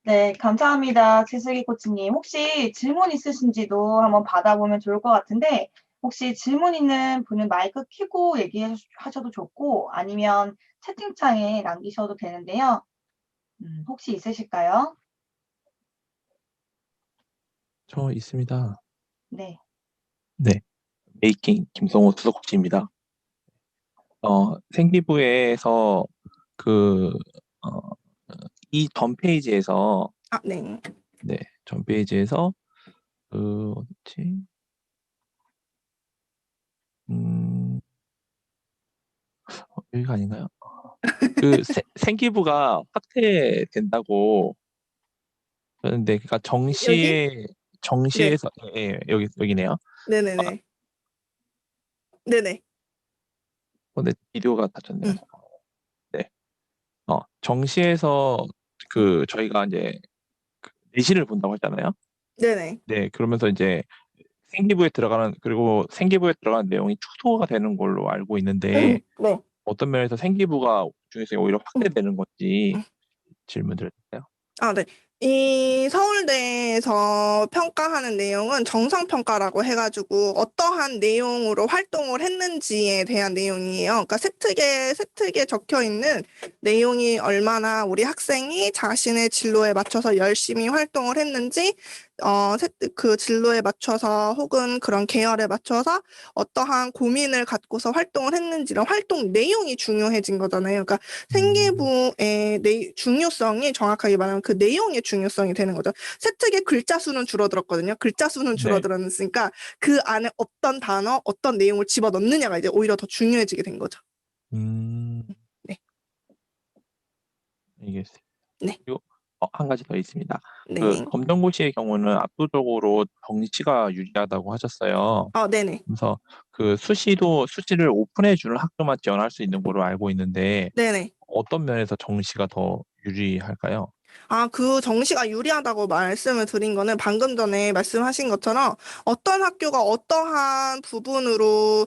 Speaker 1: 네, 감사합니다. 최슬기 코치님. 혹시 질문 있으신지도 한번 받아보면 좋을 것 같은데, 혹시 질문 있는 분은 마이크 켜고 얘기하셔도 좋고, 아니면 채팅창에 남기셔도 되는데요. 혹시 있으실까요?
Speaker 3: 저 있습니다.
Speaker 1: 네.
Speaker 3: 네. 메이킹 김성호 수석국지입니다. 생기부에서 그, 어, 이 전 페이지에서,
Speaker 2: 네.
Speaker 3: 네, 전 페이지에서, 어딨지? 여기가 아닌가요? 생기부가 확대된다고 그런데, 그러니까
Speaker 2: 여기? 네.
Speaker 3: 정시에서, 여기네요.
Speaker 2: 네네네. 네네.
Speaker 3: 네, 비디오가 닫혔네요.
Speaker 2: 음.
Speaker 3: 네. 정시에서 저희가 이제 내신을 본다고 했잖아요.
Speaker 2: 네네.
Speaker 3: 네, 그러면서 이제 그리고 생기부에 들어가는 내용이 축소가 되는 걸로 알고 있는데,
Speaker 2: 네.
Speaker 3: 어떤 면에서 생기부가 중에서 오히려 확대되는 건지 질문 드렸어요.
Speaker 2: 네. 이 서울대에서 평가하는 내용은 정성평가라고 해가지고 어떠한 내용으로 활동을 했는지에 대한 내용이에요. 그러니까 세특에 적혀 있는 내용이 얼마나 우리 학생이 자신의 진로에 맞춰서 열심히 활동을 했는지, 그 진로에 맞춰서 혹은 그런 계열에 맞춰서 어떠한 고민을 갖고서 활동을 했는지 이런 활동 내용이 중요해진 거잖아요. 그러니까 생기부의 중요성이 정확하게 말하면 그 내용의 중요성이 되는 거죠. 세특의 글자 수는 줄어들었거든요. 글자 수는
Speaker 3: 네.
Speaker 2: 줄어들었으니까 그 안에 어떤 단어, 어떤 내용을 집어넣느냐가 이제 오히려 더 중요해지게 된 거죠. 네.
Speaker 3: 알겠습니다.
Speaker 2: 네.
Speaker 3: 그리고 한 가지 더 있습니다. 그
Speaker 2: 네.
Speaker 3: 검정고시의 경우는 압도적으로 정시가 유리하다고 하셨어요.
Speaker 2: 네네.
Speaker 3: 그래서 그 수시를 오픈해 주는 학교만 지원할 수 있는 걸로 알고 있는데
Speaker 2: 네네.
Speaker 3: 어떤 면에서 정시가 더 유리할까요?
Speaker 2: 그 정시가 유리하다고 말씀을 드린 거는 방금 전에 말씀하신 것처럼 어떤 학교가 어떠한 부분으로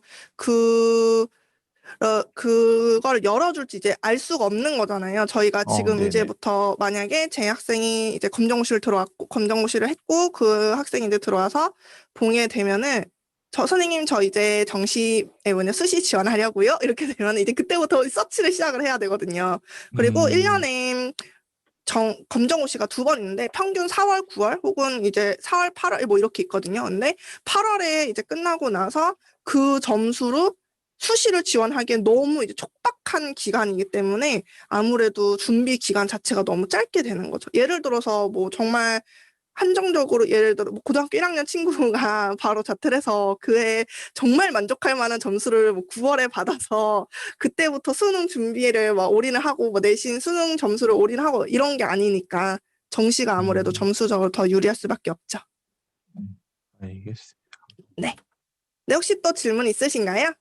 Speaker 2: 그걸 열어줄지 이제 알 수가 없는 거잖아요. 저희가 지금
Speaker 3: 네네.
Speaker 2: 이제부터 만약에 제 학생이 이제 검정고시를 했고 그 학생이 이제 들어와서 봉에 되면은 선생님, 저 이제 정시에 수시 지원하려고요. 이렇게 되면 이제 그때부터 서치를 시작을 해야 되거든요. 그리고
Speaker 3: 음,
Speaker 2: 1년에 검정고시가 2번 있는데 평균 4월, 9월 혹은 이제 4월, 8월 뭐 이렇게 있거든요. 근데 8월에 이제 끝나고 나서 그 점수로 수시를 지원하기엔 너무 이제 촉박한 기간이기 때문에 아무래도 준비 기간 자체가 너무 짧게 되는 거죠. 예를 들어서 뭐 정말 한정적으로 예를 들어 뭐 고등학교 1학년 친구가 바로 자퇴를 해서 그해 정말 만족할 만한 점수를 뭐 9월에 받아서 그때부터 수능 준비를 막 올인을 하고 뭐 내신 수능 점수를 올인하고 이런 게 아니니까 정시가 아무래도 점수적으로 더 유리할 수밖에 없죠.
Speaker 3: 알겠습니다.
Speaker 2: 네. 네, 혹시 또 질문 있으신가요?